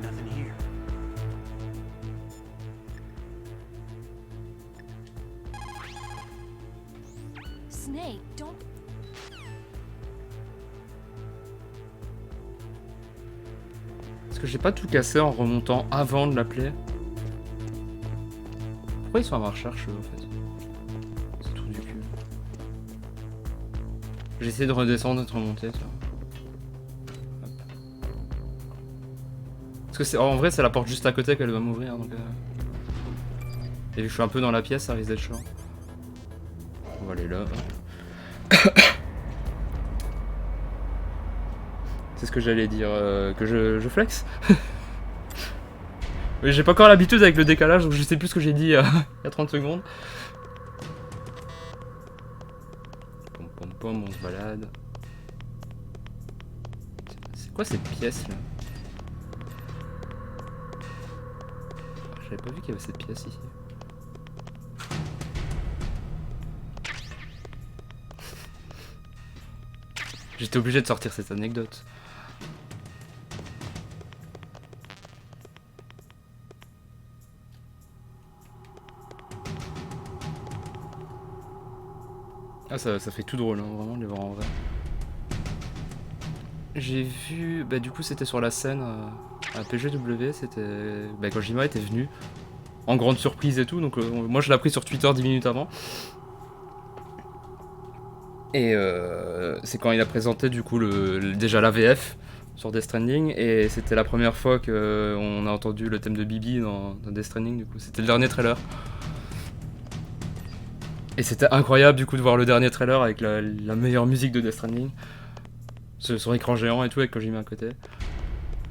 Nothing here. Snake, don't. Est-ce que j'ai pas tout cassé en remontant avant de l'appeler? Pourquoi ils sont à ma recherche en fait? C'est tout du cul. J'ai essayé de redescendre et de remonter, tu vois. Hop. Parce que c'est en vrai c'est la porte juste à côté qu'elle va m'ouvrir donc et vu que je suis un peu dans la pièce ça risque d'être chaud. On va aller là. C'est ce que j'allais dire, que je flex. Oui, j'ai pas encore l'habitude avec le décalage, donc je sais plus ce que j'ai dit il y a 30 secondes. Pom pom pom, on se balade. C'est quoi cette pièce là? J'avais pas vu qu'il y avait cette pièce ici. J'étais obligé de sortir cette anecdote. Ah ça fait tout drôle, hein, vraiment de les voir en vrai. J'ai vu, bah du coup c'était sur la scène à PGW, c'était bah, quand Kojima était venu, en grande surprise et tout, donc moi je l'ai appris sur Twitter 10 minutes avant. Et c'est quand il a présenté du coup déjà la VF sur Death Stranding, et c'était la première fois qu'on a entendu le thème de Bibi dans Death Stranding, du coup. C'était le dernier trailer. Et c'était incroyable, du coup, de voir le dernier trailer avec la meilleure musique de Death Stranding. Sur écran géant et tout, avec Kojima à côté.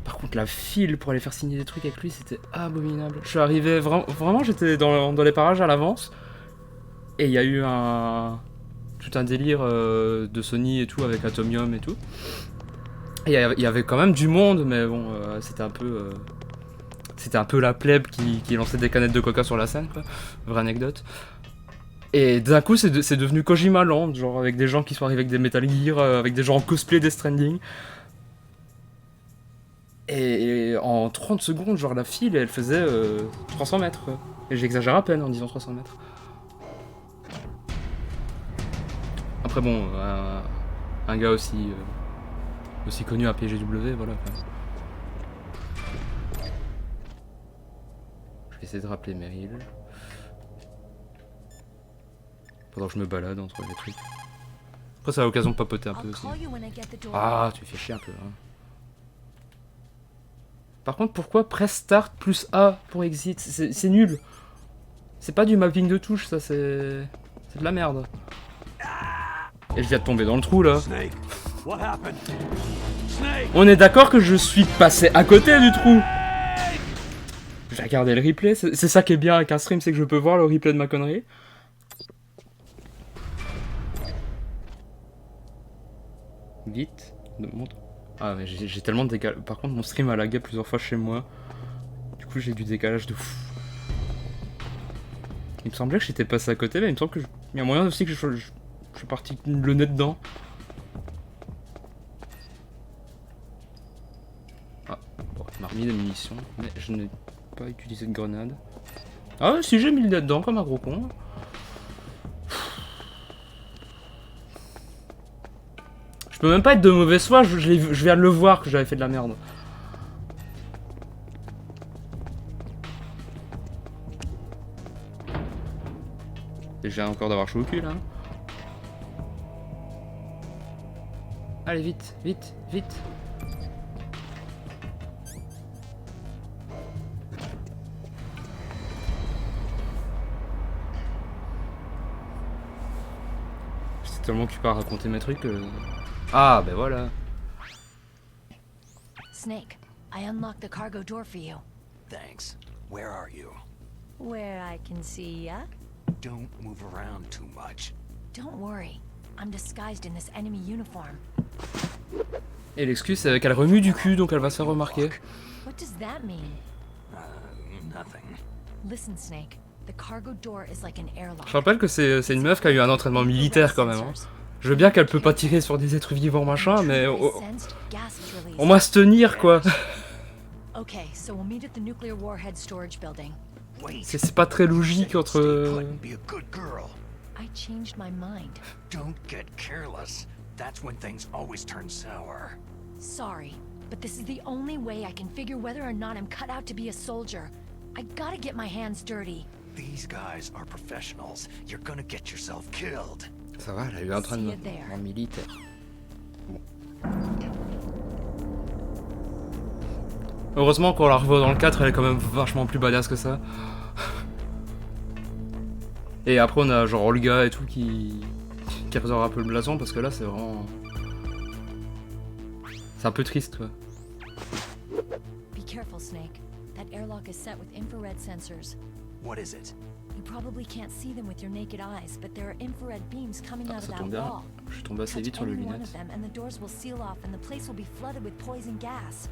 Par contre, la file pour aller faire signer des trucs avec lui, c'était abominable. Je suis arrivé, vraiment, j'étais dans les parages à l'avance, et il y a eu tout un délire de Sony et tout, avec Atomium et tout. Et il y avait quand même du monde, mais bon, c'était un peu la plèbe qui lançait des canettes de coca sur la scène, quoi. Vraie anecdote. Et d'un coup, c'est devenu Kojima Land, genre avec des gens qui sont arrivés avec des Metal Gear, avec des gens en cosplay Death Stranding. Et en 30 secondes, genre la file, elle faisait 300 mètres, quoi. Et j'exagère à peine en disant 300 mètres. Après bon, un gars aussi connu à PGW, voilà. Quoi. Je vais essayer de rappeler Meryl. Pendant que je me balade entre les trucs. Après ça a l'occasion de papoter un peu aussi. Ah, tu fais chier un peu, hein. Par contre, pourquoi press start plus A pour exit? C'est nul. C'est pas du mapping de touche, ça, c'est de la merde. Et je viens de tomber dans le trou, là. On est d'accord que je suis passé à côté du trou. J'ai regardé le replay, c'est ça qui est bien avec un stream, c'est que je peux voir le replay de ma connerie. Vite, montre. Ah mais j'ai tellement de décalage. Par contre mon stream a lagué plusieurs fois chez moi. Du coup j'ai du décalage de fou. Il me semblait que j'étais passé à côté, mais il me semble que il y a moyen aussi que je suis parti le nez dedans. Ah, bon, il m'a remis des munitions, mais je n'ai pas utilisé de grenade. Ah si, j'ai mis le nez dedans comme un gros con. Je peux même pas être de mauvaise foi, je viens de le voir que j'avais fait de la merde. Et j'ai encore d'avoir chaud au cul là. Allez vite, vite, vite. C'est tellement occupé à raconter mes trucs que... Ah, ben voilà. Snake, I unlocked the cargo door for you. Thanks. Where are you? Where I can see ya. Don't move around too much. Don't worry. I'm disguised in this enemy uniform. Et l'excuse c'est qu'elle remue du cul, donc elle va se faire remarquer. What does that mean? Nothing. Listen, Snake. The cargo door is like an airlock. Je rappelle que c'est une meuf qui a eu un entraînement militaire quand même. Hein. Je veux bien qu'elle peut pas tirer sur des êtres vivants machin, mais au moins se tenir quoi. Okay, so we'll meet at the nuclear warhead storage building. C'est pas très logique entre... I changed my mind. Don't get careless. That's when things always turn sour. Sorry, but this is the only way I can figure whether or not I'm cut out to be a soldier. I gotta get my hands dirty. These guys are professionals. You're gonna get yourself killed. Ça va, elle a eu un entraînement militaire. Bon. Heureusement qu'on la revoit dans le 4, elle est quand même vachement plus badass que ça. Et après on a genre Olga et tout qui ressort un peu le blason parce que là c'est vraiment... C'est un peu triste quoi. Be careful, Snake. That airlock is set with infrared sensors. What is it? You probably can't see them with your naked eyes, but there are infrared beams coming out of that bien. wall. Je suis tombé assez vite sur le Touch any one lunette. of them and the doors will seal off and the place will be flooded with poison gas.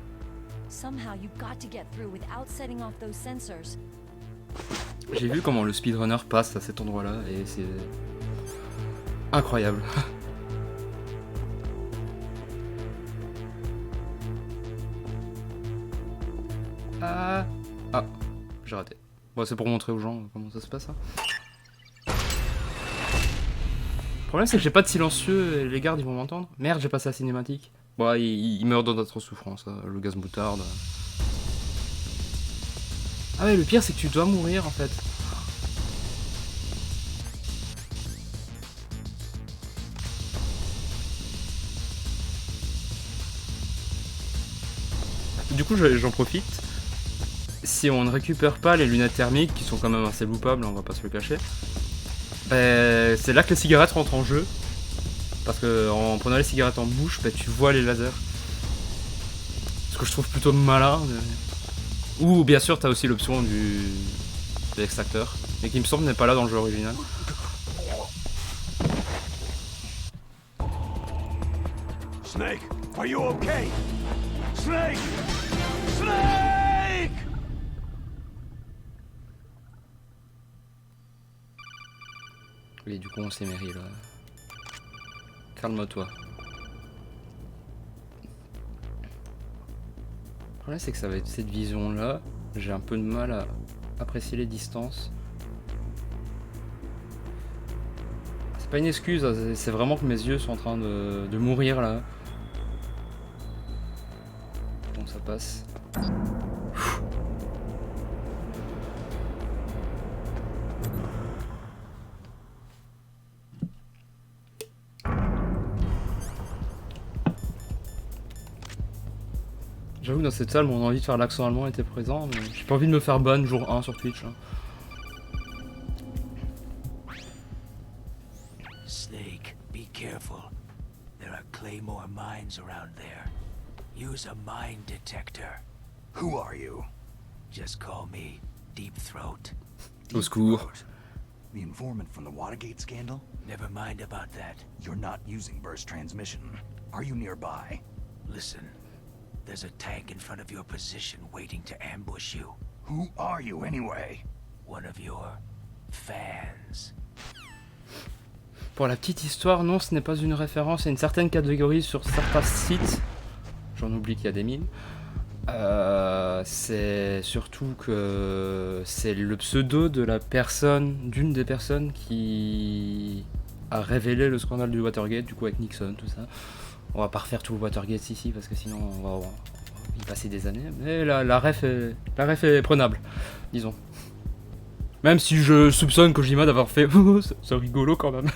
Somehow you've got to get through without setting off those sensors. J'ai vu comment le speedrunner passe à cet endroit là et c'est... incroyable. Ah, j'ai raté. Bon, c'est pour montrer aux gens comment ça se passe. Hein. Le problème, c'est que j'ai pas de silencieux et les gardes ils vont m'entendre. Merde, j'ai passé la cinématique. Bon, il meurt dans d'autres souffrances, le gaz moutarde. Ah ouais, le pire, c'est que tu dois mourir en fait. du coup j'en profite. Si on ne récupère pas les lunettes thermiques, qui sont quand même assez loupables, on va pas se le cacher, c'est là que les cigarettes rentrent en jeu. Parce que en prenant les cigarettes en bouche, tu vois les lasers. Ce que je trouve plutôt malin. Ou bien sûr t'as aussi l'option de l'extracteur, mais qui me semble n'est pas là dans le jeu original. Snake, are you okay? Snake! Snake! Oui, du coup on s'est mérité là. Calme-toi. Le problème c'est que ça va être cette vision là. J'ai un peu de mal à apprécier les distances. C'est pas une excuse, c'est vraiment que mes yeux sont en train de mourir là. Bon, ça passe. J'avoue que dans cette salle, mon envie de faire l'accent allemand était présent, mais j'ai pas envie de me faire ban jour 1 sur Twitch. Hein. Snake, be careful. There are Claymore mines around there. Use a mine detector. Who are you? Just call me Deep Throat. Au secours. Throat. The informant from the Watergate scandal? Never mind about that. You're not using burst transmission. Are you nearby? Listen, there's a tank in front of your position waiting to ambush you. Who are you anyway? One of your fans. Pour la petite histoire, non, ce n'est pas une référence à une certaine catégorie sur certains sites. J'en oublie qu'il y a des mines. C'est surtout que c'est le pseudo de la personne, d'une des personnes qui a révélé le scandale du Watergate, du coup avec Nixon, tout ça. On va pas refaire tout le Watergate ici parce que sinon on va y passer des années. Mais la ref est prenable, disons. Même si je soupçonne Kojima d'avoir fait c'est rigolo quand même.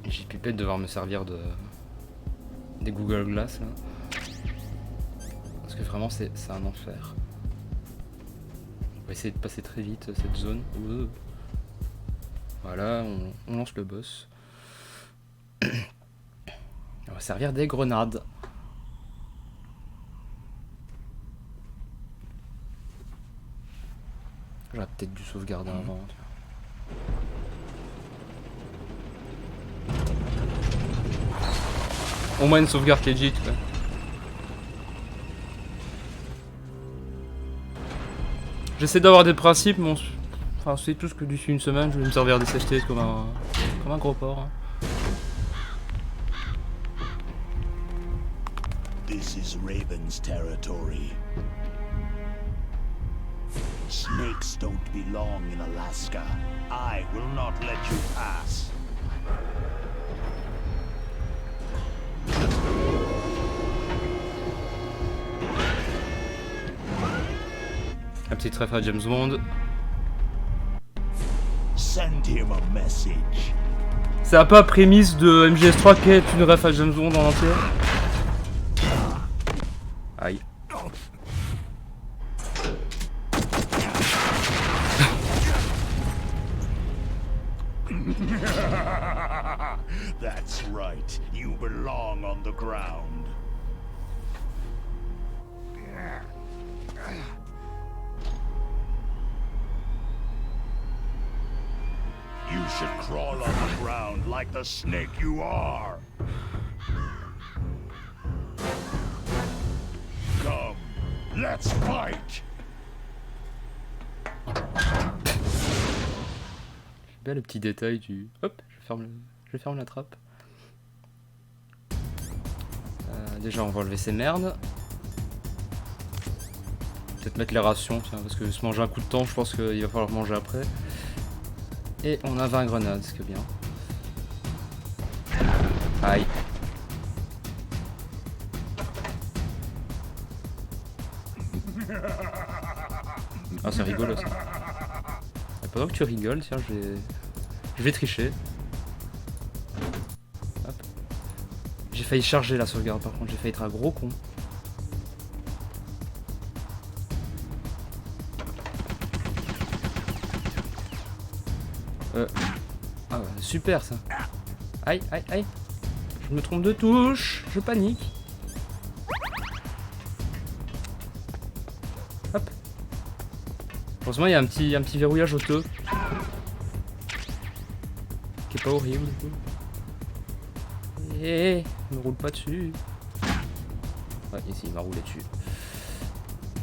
J'ai pipé de devoir me servir des Google Glass là. Parce que vraiment c'est un enfer. On va essayer de passer très vite cette zone. Voilà, on lance le boss. On va servir des grenades. J'aurais peut-être dû sauvegarder avant. Au moins une sauvegarde legit quoi. J'essaie d'avoir des principes, mais enfin, c'est tout ce que d'ici une semaine je vais me servir des SST comme un gros porc. Hein. This is Raven's territory. Snakes don't belong in Alaska. I will not let you pass. Un petit ref à James Bond. Send him a message. C'est un peu la prémisse de MGS3 qui est une ref à James Bond en entier. Aïe. That's right. You belong on the ground. You should crawl on the ground like the snake you are. Come, let's fight. Bien le petit détail du... Hop, je ferme la trappe. Déjà on va enlever ces merdes. Peut-être mettre les rations, tiens, parce que se manger un coup de temps, je pense qu'il va falloir manger après. Et on a 20 grenades, ce qui est bien. Aïe. Ah, c'est rigolo ça. Et pendant que tu rigoles, tiens, je vais tricher. Hop. J'ai failli charger la sauvegarde par contre, j'ai failli être un gros con. Ah ouais, super ça. Aïe, aïe, aïe. Je me trompe de touche, je panique. Hop. Heureusement il y a un petit verrouillage auto. Qui est pas horrible du coup. Eh, ne roule pas dessus. Ouais, ici il m'a roulé dessus.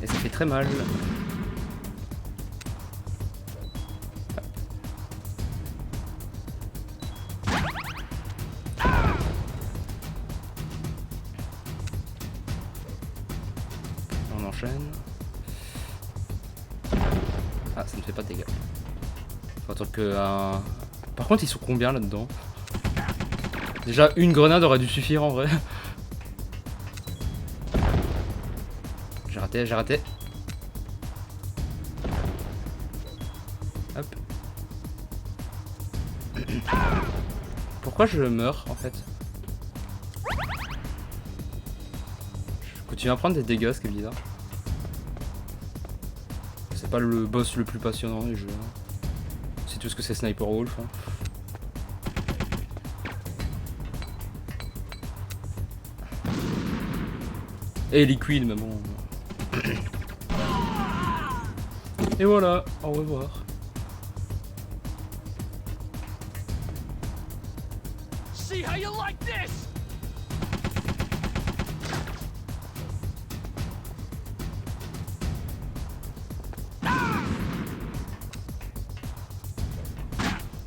Et ça fait très mal. On enchaîne. Ah, ça ne fait pas de dégâts. Faut attendre que... Par contre, ils sont combien là-dedans? Déjà, une grenade aurait dû suffire en vrai. J'ai raté, j'ai raté. Hop. Pourquoi je meurs en fait? Je continue à prendre des dégâts, ce qui est bizarre. C'est pas le boss le plus passionnant du jeu. C'est tout ce que c'est Sniper Wolf. Hein. Et Liquid, mais bon. Et voilà, au revoir. See how you like this?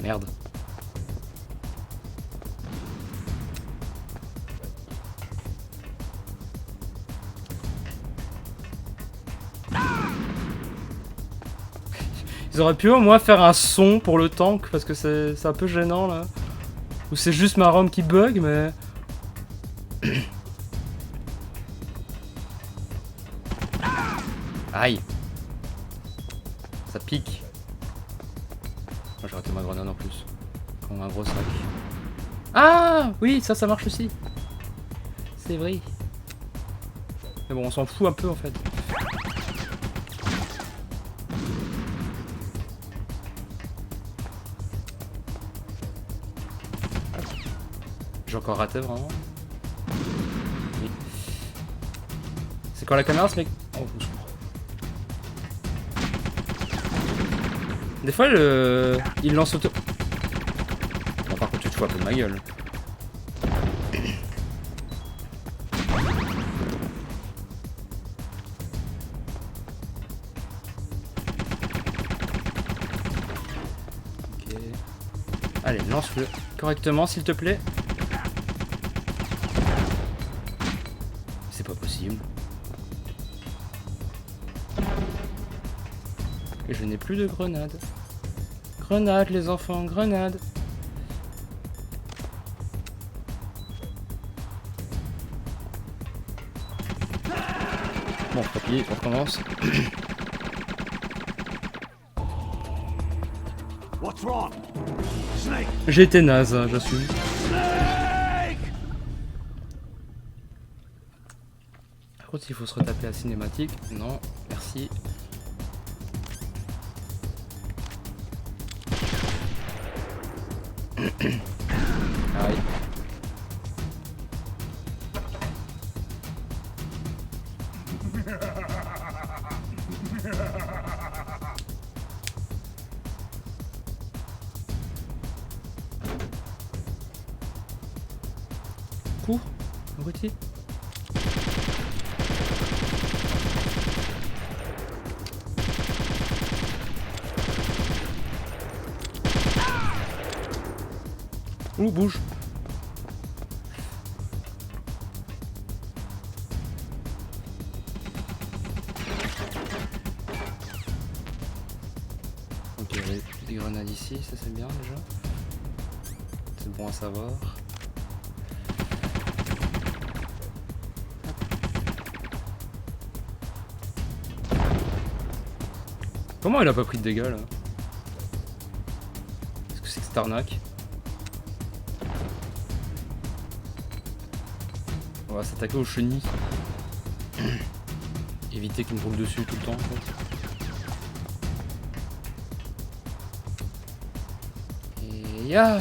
Merde. Ils auraient pu au moins faire un son pour le tank parce que c'est un peu gênant là. Ou c'est juste ma ROM qui bug mais... Aïe. Ça pique. Moi j'ai raté ma grenade en plus. Comme un gros sac. Ah oui, ça marche aussi. C'est vrai. Mais bon, on s'en fout un peu en fait. J'ai encore raté vraiment. Oui. C'est quand la caméra se met... Oh, au secours. Des fois, il lance auto... Bon, par contre, tu te fous un peu de ma gueule. Ok. Allez, lance-le correctement, s'il te plaît. C'est pas possible. Et je n'ai plus de grenades. Grenades, les enfants, grenades. Bon, papier, on recommence. What's wrong? Snake! J'ai été naze, hein, j'assume. Snake! Par contre, il faut se retaper la cinématique. Non, merci. Aïe. Cours, abruti. Ouh, bouge. Ok, il y avait des grenades ici, ça c'est bien déjà. C'est bon à savoir. Comment il a pas pris de dégâts là? Est-ce que c'est que cette arnaque? On va s'attaquer aux chenilles. Éviter qu'ils me roulent dessus tout le temps en fait. Et ya.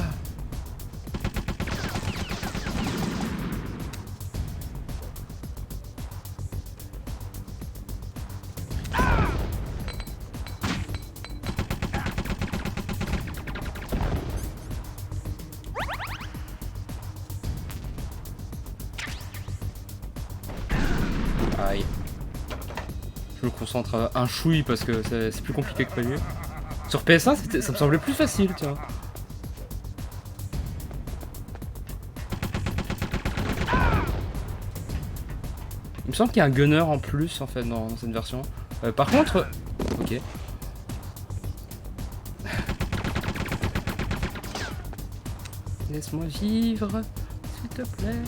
Aïe. Je me concentre un chouille parce que c'est plus compliqué que prévu. Sur PS1, ça me semblait plus facile, tiens. Il me semble qu'il y a un gunner en plus en fait dans cette version. Par contre, ok. Laisse-moi vivre, s'il te plaît.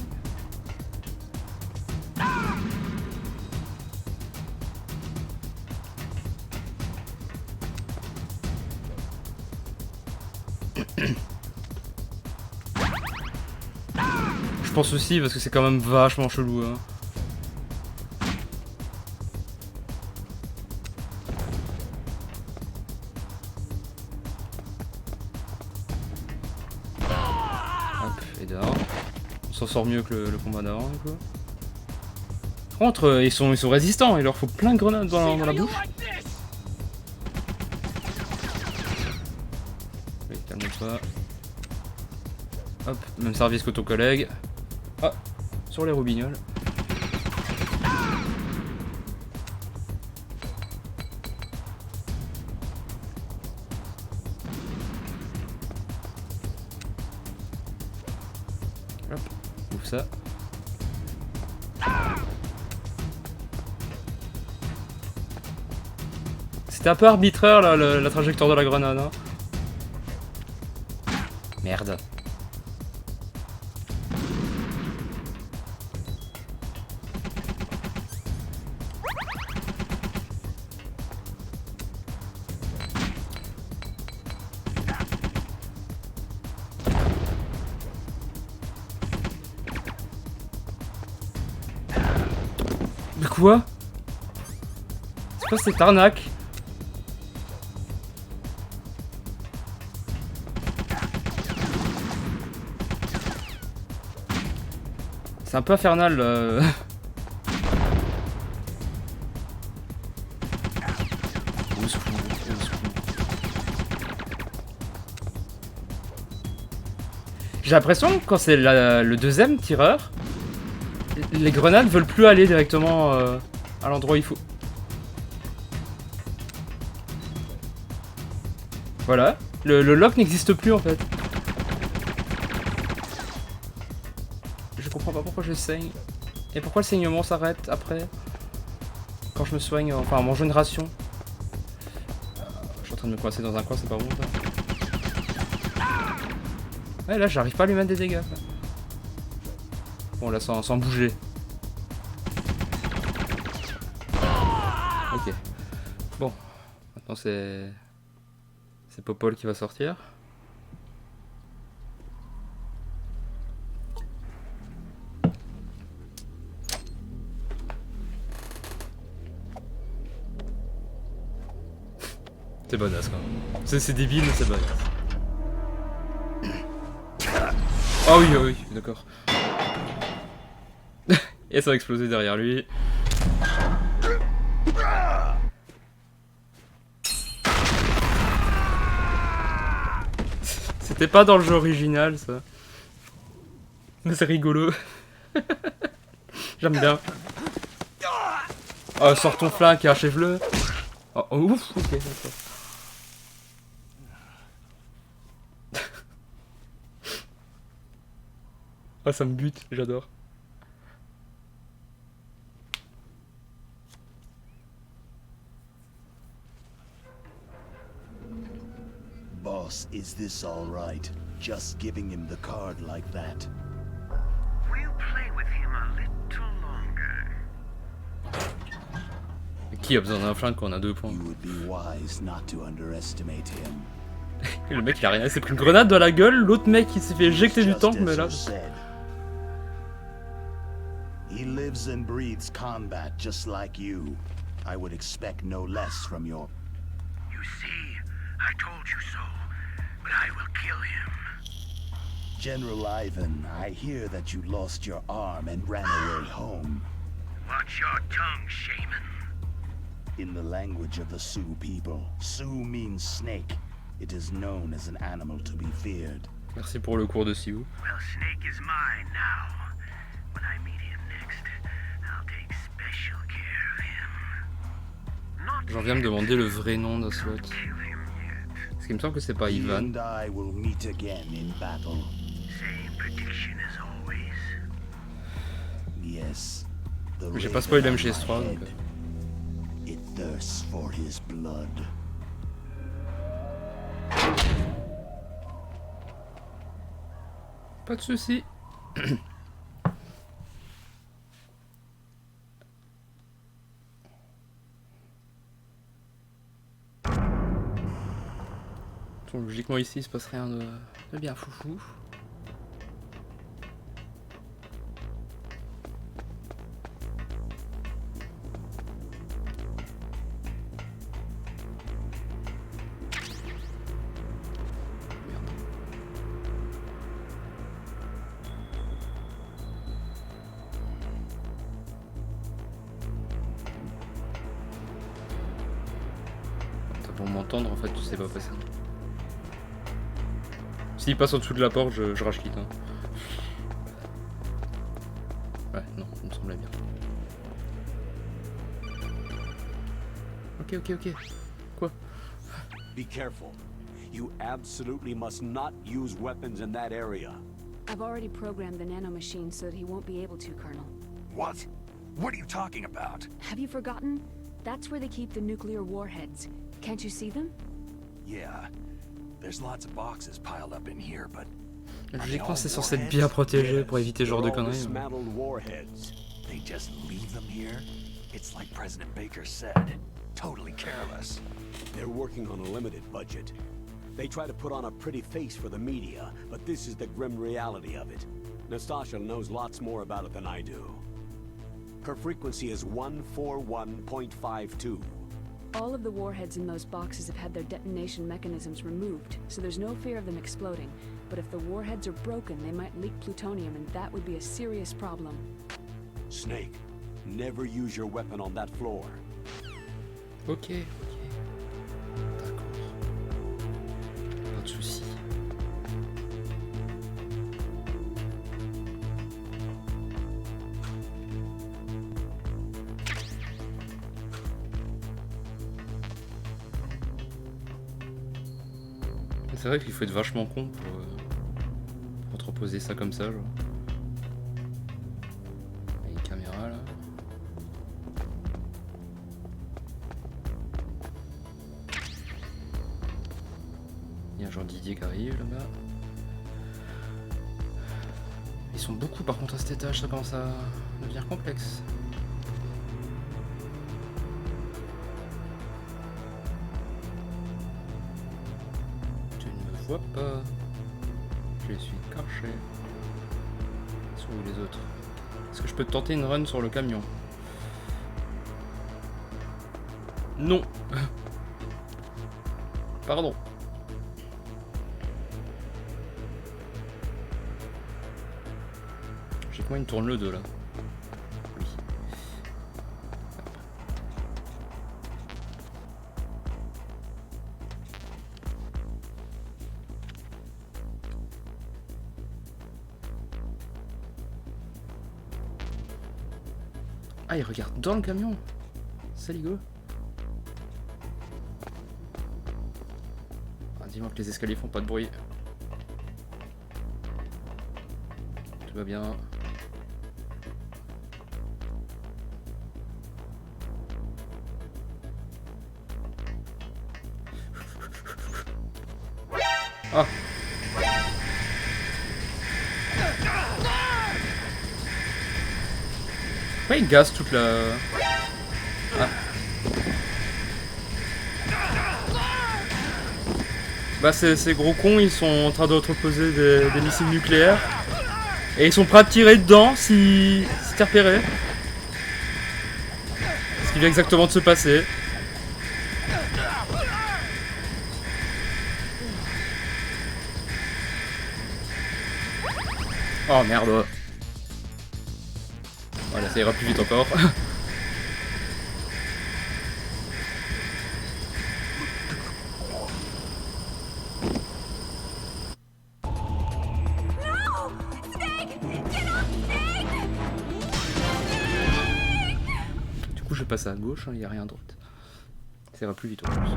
Je pense aussi parce que c'est quand même vachement chelou hein. Hop, et dehors. On s'en sort mieux que le combat d'avant quoi. Par contre ils sont résistants, il leur faut plein de grenades dans la bouche. Oui, calme-toi. Hop, même service que ton collègue. Ah, sur les roubignoles. Hop, ouvre ça. C'était un peu arbitraire là, la trajectoire de la grenade. Hein. Merde. Mais quoi? C'est quoi cette arnaque? C'est un peu infernal Au secours, au secours. J'ai l'impression que quand c'est le deuxième tireur, les grenades veulent plus aller directement à l'endroit où il faut. Voilà, le lock n'existe plus en fait. Je comprends pas pourquoi je saigne. Et pourquoi le saignement s'arrête après. Quand je me soigne, enfin en mangeant une ration. Je suis en train de me coincer dans un coin, c'est pas bon ça. Ouais là j'arrive pas à lui mettre des dégâts. Quoi. Bon là sans bouger. Ok. Bon. Maintenant c'est Popol qui va sortir. C'est bonasse quand même. C'est débile mais c'est bonasse. Ah oui, oui, d'accord. Et ça va exploser derrière lui. C'était pas dans le jeu original ça. Mais c'est rigolo. J'aime bien. Oh, sors ton flingue et achève-le. Oh, oh, ouf, ok, d'accord. Oh, ça me bute, j'adore. Boss, is this all right? Just giving him the card like that? We'll play with him a little longer. Qui a besoin d'un flingue quand on a 2 points? You would be wise not to underestimate him. Le mec il a rien, il s'est pris une grenade dans la gueule, l'autre mec il s'est fait éjecter du tank, mais là... lives and breathes combat just like you. I would expect no less from your... You see, I told you so, but I will kill him. General Ivan, I hear that you lost your arm and ran away home. Watch your tongue, shaman. In the language of the Sioux people, Sioux means snake. It is known as an animal to be feared. Merci pour le cours de Sioux. Well, Snake is mine now. When I meet him next, I'll take special care of him. Not J'en viens me demander le vrai nom d'Ocelot. kill him yet. Parce qu'il me semble que c'est pas You Ivan. and I will meet again in battle. Same prediction as always. Yes. The J'ai pas raven spoilé on MGS3 my donc. head, it thirsts for his blood. Pas de soucis. Bon, logiquement ici il se passe rien de bien foufou. Pour m'entendre, en fait, tu sais pas passer. S'il passe en dessous de la porte, je rage quitte. Hein. Ouais, non, il me semblait bien. Ok. Quoi? Be careful. You absolutely must not use weapons in that area. I've already programmed the nanomachine so that he won't be able to, Colonel. What? What are you talking about? Have you forgotten? That's where they keep the nuclear warheads. Can't you see them? Yeah. There's lots of boxes piled up in here, but... Logiquement, c'est censé être bien protégé pour éviter ce genre de They're all conneries. dismantled warheads. They just leave them here? It's like President Baker said. Totally careless. They're working on a limited budget. They try to put on a pretty face for the media, but this is the grim reality of it. Nastasha knows lots more about it than I do. Her frequency is 141.52. All of the warheads in those boxes have had their detonation mechanisms removed, so there's no fear of them exploding. But if the warheads are broken, they might leak plutonium, and that would be a serious problem. Snake, never use your weapon on that floor. Ok. D'accord. Pas de soucis. C'est vrai qu'il faut être vachement con pour entreposer ça comme ça, genre. Il y a une caméra là. Il y a un genre Didier qui arrive là-bas. Ils sont beaucoup par contre à cet étage, ça commence à devenir complexe. Je vois pas. Je suis caché. Sont où les autres? Est-ce que je peux tenter une run sur le camion? Non. Pardon. J'ai que moi une tourne le 2 là. Oui. Ah, il regarde dans le camion. C'est rigolo. Ah, dis-moi que les escaliers font pas de bruit. Tout va bien. Ah. Pourquoi il gaze toute la... Ah. Bah ces gros cons, ils sont en train d'entreposer des missiles nucléaires. Et ils sont prêts à tirer dedans si t'es repéré. qui vient exactement de se passer. Oh merde. Voilà, ça ira plus vite encore. Du coup je passe à gauche, il n'y a rien à droite. Ça ira plus vite en plus.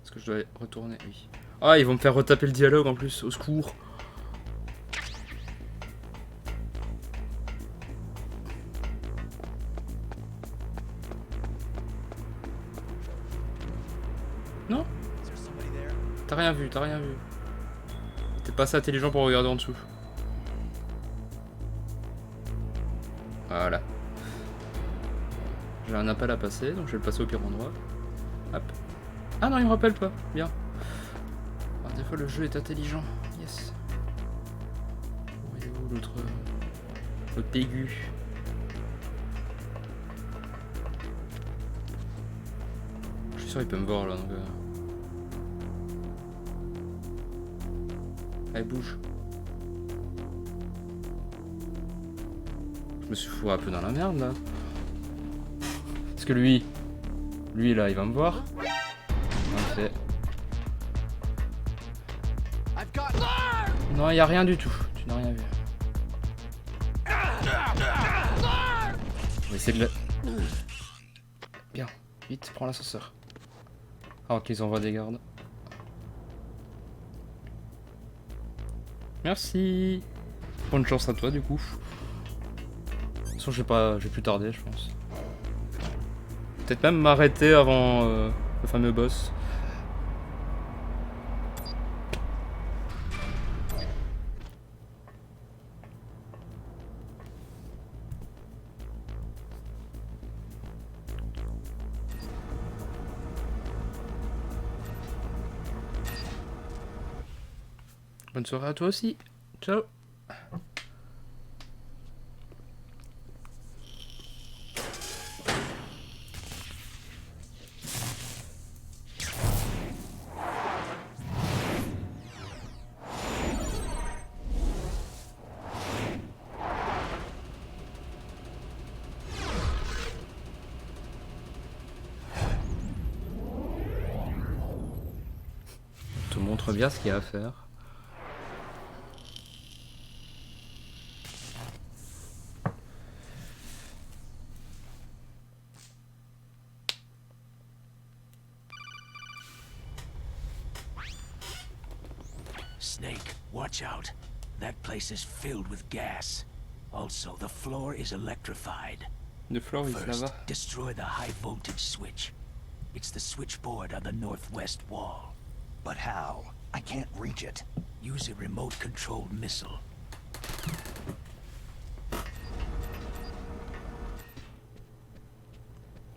Est-ce que je dois retourner? Oui. Ah, ils vont me faire retaper le dialogue en plus, au secours. Non? T'as rien vu, t'as rien vu. T'es pas assez intelligent pour regarder en dessous. Voilà. J'ai un appel à passer, donc je vais le passer au pire endroit. Hop. Ah non, il me rappelle pas. Bien. Alors, des fois, le jeu est intelligent. Yes. Où est où l'autre aigu? Je suis sûr qu'il peut me voir là, donc... Allez, bouge. Je me suis foutu un peu dans la merde là. Parce que lui là, il va me voir. Parfait. Non, il n'y a rien du tout. Tu n'as rien vu. On va essayer de le... Bien. Vite, prends l'ascenseur. Alors qu'ils envoient des gardes. Merci. Bonne chance à toi du coup. De toute façon, je vais plus tarder, je pense. Peut-être même m'arrêter avant le fameux boss. Bonne soirée à toi aussi. Ciao. Je te montre bien ce qu'il y a à faire. Snake, watch out. That place is filled with gas. Also, the floor is electrified. Le floor, oui, First, là-bas. destroy the high voltage switch. It's the switchboard on the northwest wall. But how? I can't reach it. Use a remote-controlled missile.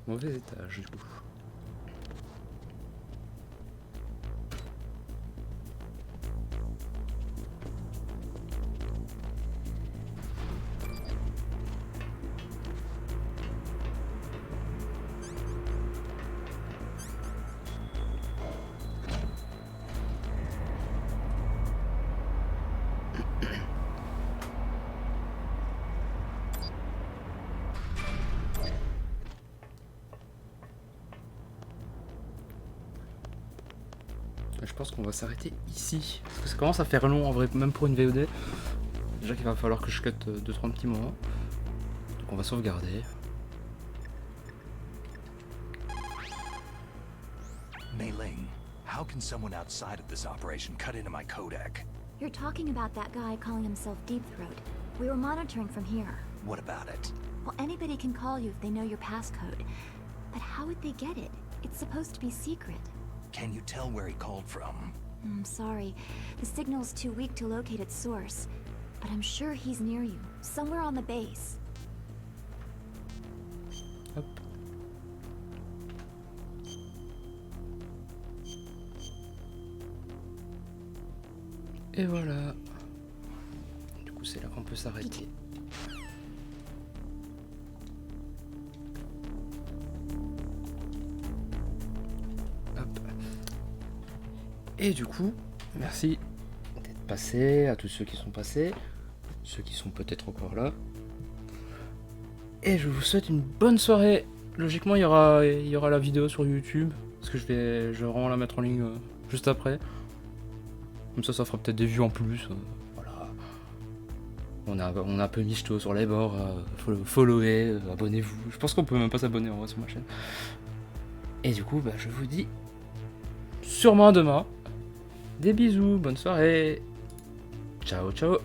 Mauvais étage du coup. Je pense qu'on va s'arrêter ici. Parce que ça commence à faire long en vrai, même pour une VOD. Déjà qu'il va falloir que je cut 2-3 petits moments. Donc on va sauvegarder. Mei Ling, how can someone outside of this operation cut into my codec? You're talking about that guy calling himself Deep Throat. We were monitoring from here. What about it? Well, anybody can call you if they know your passcode. But how would they get it? It's supposed to be secret. Can you tell where he called from? I'm sorry. The signal's too weak to locate its source. But I'm sure he's near you, somewhere on the base. Hop. Et voilà. Du coup, c'est là qu'on peut s'arrêter. Et du coup, merci d'être passé, à tous ceux qui sont passés, ceux qui sont peut-être encore là. Et je vous souhaite une bonne soirée. Logiquement, il y aura la vidéo sur YouTube, parce que je vais vraiment la mettre en ligne juste après. Comme ça fera peut-être des vues en plus. Voilà. On a un peu michto sur les bords. Followez, abonnez-vous. Je pense qu'on peut même pas s'abonner en vrai sur ma chaîne. Et du coup, je vous dis sûrement à demain. Des bisous, bonne soirée. Ciao, ciao.